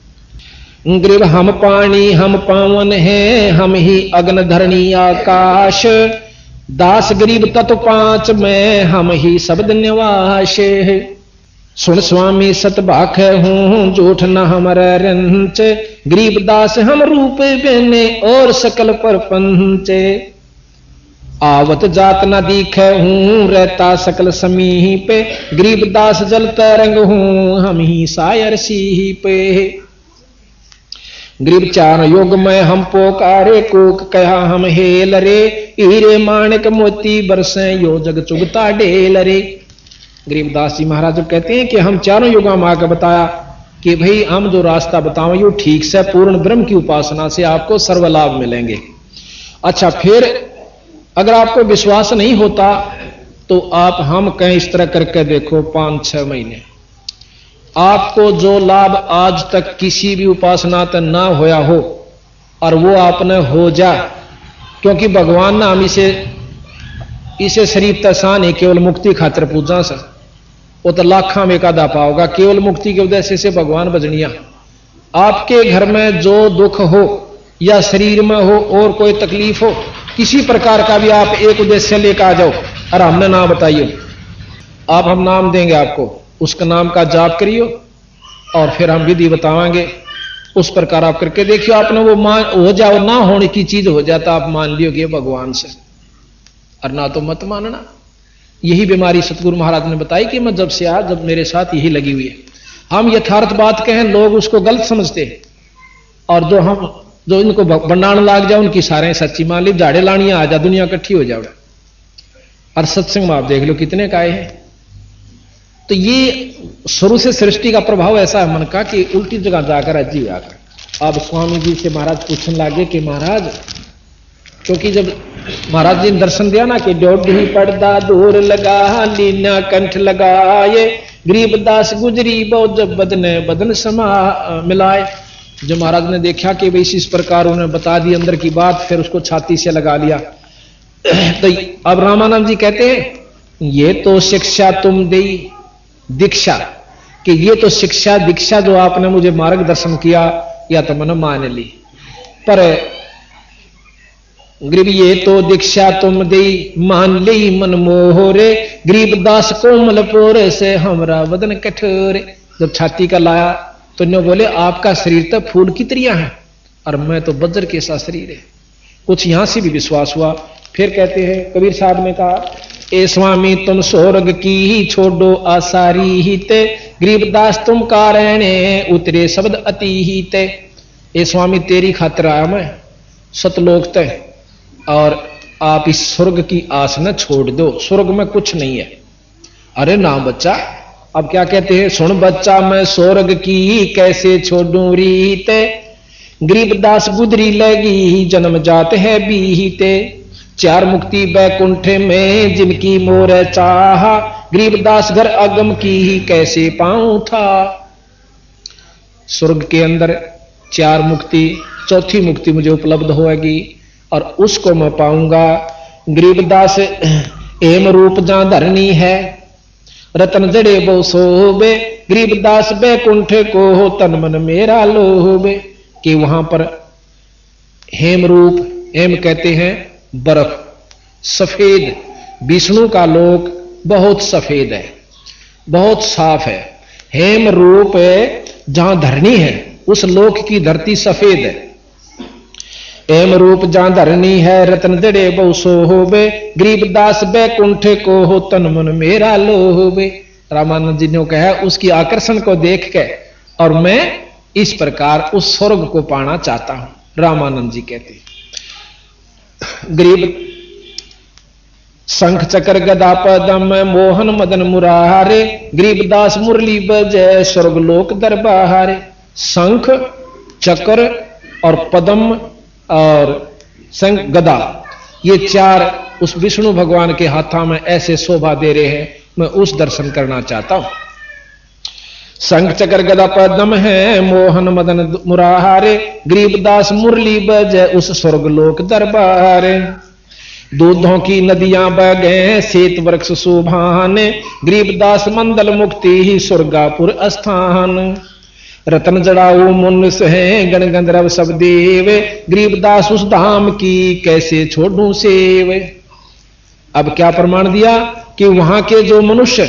गरीब हम पानी हम पावन हैं, हम ही अग्न धरणी आकाश, दास गरीब तत्व 5 में हम ही शब्द निवास। सुन स्वामी सतभाख हूं झूठ न हमारा रंच, गरीब दास हम रूप बेने और सकल परपंच। आवत जात न दिखे हूं रहता सकल समीप, गरीब दास जल तरंग हूं हम ही सायर सी पे। गरीब 4 योग में हम पोकारे कोक कहा हम हेल रे, हीरे माणिक मोती बरसे यो जग चुगता डेल रे। गरीबदास जी महाराज कहते हैं कि हम 4 युगों में आकर बताया कि भाई हम जो रास्ता बताओ यो ठीक से पूर्ण ब्रह्म की उपासना से आपको सर्वलाभ मिलेंगे। अच्छा, फिर अगर आपको विश्वास नहीं होता तो आप हम कहें इस तरह करके देखो, 5-6 महीने आपको जो लाभ आज तक किसी भी उपासना तक ना होया हो, और वो आपने हो जा, क्योंकि भगवान ना हम इसे शरीफ तसान है केवल मुक्ति खातिर पूजा सा, वो तो लाखा में एकादा पाओगा। केवल मुक्ति के उद्देश्य से भगवान भजनिया। आपके घर में जो दुख हो या शरीर में हो और कोई तकलीफ हो, किसी प्रकार का भी आप एक उद्देश्य लेकर आ जाओ और हमने नाम बताइए, आप हम नाम देंगे आपको, उसका नाम का जाप करियो और फिर हम विधि बताएंगे, उस प्रकार आप करके देखियो। आपने वो मान हो जाओ, ना होने की चीज हो जाता आप मान लियो कि भगवान से, और ना तो मत मानना। यही बीमारी सतगुरु महाराज ने बताई कि मैं जब से आया, जब मेरे साथ यही लगी हुई है। हम यथार्थ बात कहें लोग उसको गलत समझते हैं, और जो इनको बंडाण लाग जाए उनकी सारे सच्ची मान ली। झाड़े लानियां आ जा, दुनिया इकट्ठी हो जाओ। और सत्संग में आप देख लो कितने काय हैं। तो ये शुरू से सृष्टि का प्रभाव ऐसा है मन का कि उल्टी जगह जाकर अजी आकर। अब स्वामी जी से महाराज पूछने लगे कि महाराज, क्योंकि जब महाराज जी ने दर्शन दिया ना कि डोढ़ी पर्दा दूर लगा लीना कंठ लगाए गरीबदास गुजरी बहुत जब बदने बदन समा मिलाए। जो महाराज ने देखा कि भाई इस प्रकार उन्हें बता दी अंदर की बात, फिर उसको छाती से लगा लिया। तो अब रामानंद जी कहते हैं ये तो शिक्षा तुम दी दीक्षा, कि ये तो शिक्षा दीक्षा जो आपने मुझे मार्गदर्शन किया या तो मैंने मान ली, पर गरीब ये तो दीक्षा तुम दी मान ली मन मोहरे गरीबदास कोमल पोरे से हमरा बदन कठोरे। जब छाती का लाया तो इन्हों बोले आपका शरीर तो फूल की तरियां है और मैं तो वज्र के सा शरीर है। कुछ यहां से भी विश्वास हुआ। फिर कहते हैं कबीर साहब ने कहा ए स्वामी तुम स्वर्ग की ही छोड़ो आसारी ही ते गरीबदास तुम कारणें उतरे शब्द अति ही ते। ए स्वामी तेरी खातिर आया मैं सतलोक तय, और आप इस स्वर्ग की आस न छोड़ दो, स्वर्ग में कुछ नहीं है। अरे ना बच्चा, अब क्या कहते हैं सुन बच्चा मैं स्वर्ग की कैसे छोड़ू रीते गरीबदास गुदरी लगी जन्म जात है बीते। चार मुक्ति बैकुंठ में जिनकी मोर चाहा गरीबदास घर अगम की ही कैसे पाऊं था। स्वर्ग के अंदर चार मुक्ति, चौथी मुक्ति मुझे उपलब्ध होगी और उसको मैं पाऊंगा। गरीबदास एम रूप जहां धरनी है रतन जड़े बो सोबे गरीबदास बैकुंठ को हो तन मन मेरा लोबे। कि वहां पर हेम रूप, हेम कहते हैं बर्फ, सफेद, विष्णु का लोक बहुत सफेद है, बहुत साफ है। हेम रूप जहां धरनी है उस लोक की धरती सफेद है। एम रूप जहां धरनी है रतन जड़े बहु सोहोबे गरीबदास बैकुंठ को हो तन मन मेरा लोहोबे। रामानंद जी ने कहा उसकी आकर्षण को देख के और मैं इस प्रकार उस स्वर्ग को पाना चाहता हूं। रामानंद जी कहते गरीब शंख चक्र गदा पदम मोहन मदन मुरारे गरीबदास मुरली बजय स्वर्ग लोक दरबारे। शंख चक्र और पदम और शंख गदा ये चार उस विष्णु भगवान के हाथों में ऐसे शोभा दे रहे हैं, मैं उस दर्शन करना चाहता हूं। शंख चक्र गदा पद्म है मोहन मदन मुरारे गरीबदास मुरली बजय उस स्वर्ग लोक दरबारे। दूधों की नदियां बगे श्वेत वृक्ष शोभान गरीबदास मंदल मुक्ति ही स्वर्गापुर स्थान। रतन जड़ाऊ मुन्स है गण गंधर्व सब देव गरीबदास उस धाम की कैसे छोड़ू सेव। अब क्या प्रमाण दिया कि वहां के जो मनुष्य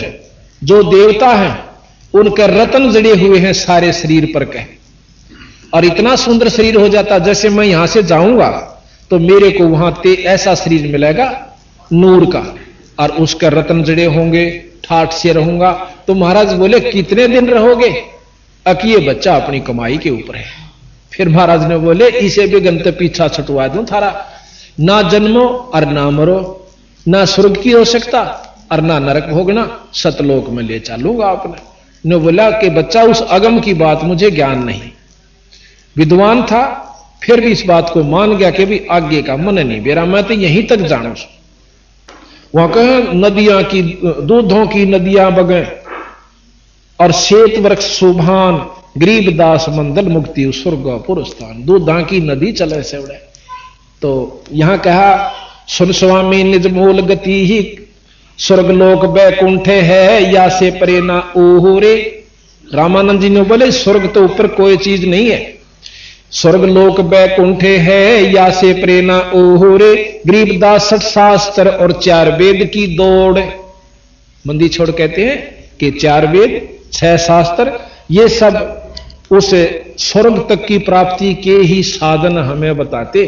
जो देवता हैं उनके रतन जड़े हुए हैं सारे शरीर पर के, और इतना सुंदर शरीर हो जाता जैसे मैं यहां से जाऊंगा तो मेरे को वहां ऐसा शरीर मिलेगा नूर का, और उसका रतन जड़े होंगे, ठाठ से रहूंगा। तो महाराज बोले कितने दिन रहोगे? अकिए बच्चा अपनी कमाई के ऊपर है। फिर महाराज ने बोले इसे भी गंत पीछा छुटवा दूं थारा, ना जन्मो और ना मरो, ना स्वर्ग की हो सकता और ना नरक भोगना, सतलोक में ले चलूंगा आपने। ने बोला कि बच्चा उस अगम की बात मुझे ज्ञान नहीं, विद्वान था फिर भी इस बात को मान गया कि भी आगे का मन नहीं मेरा, मैं तो यहीं तक जानू। वहां कह नदियां की दूधों की नदियां बगे और श्वेत वृक्ष शोभान गरीबदास मंदल मुक्ति स्वर्गापुर स्थान। दूधा की नदी चले से उड़े। तो यहां कहा सुन स्वामी निज मूल गति ही स्वर्गलोक बैकुंठ है या से परे ना ओहरे। रामानंद जी ने बोले स्वर्ग तो ऊपर कोई चीज नहीं है, स्वर्गलोक बैकुंठ है या से परे ना ओहरे। गरीबदास 60 शास्त्र और 4 वेद की दौड़। मंदी छोड़ कहते हैं कि 4 वेद 6 शास्त्र ये सब उस स्वर्ग तक की प्राप्ति के ही साधन हमें बताते।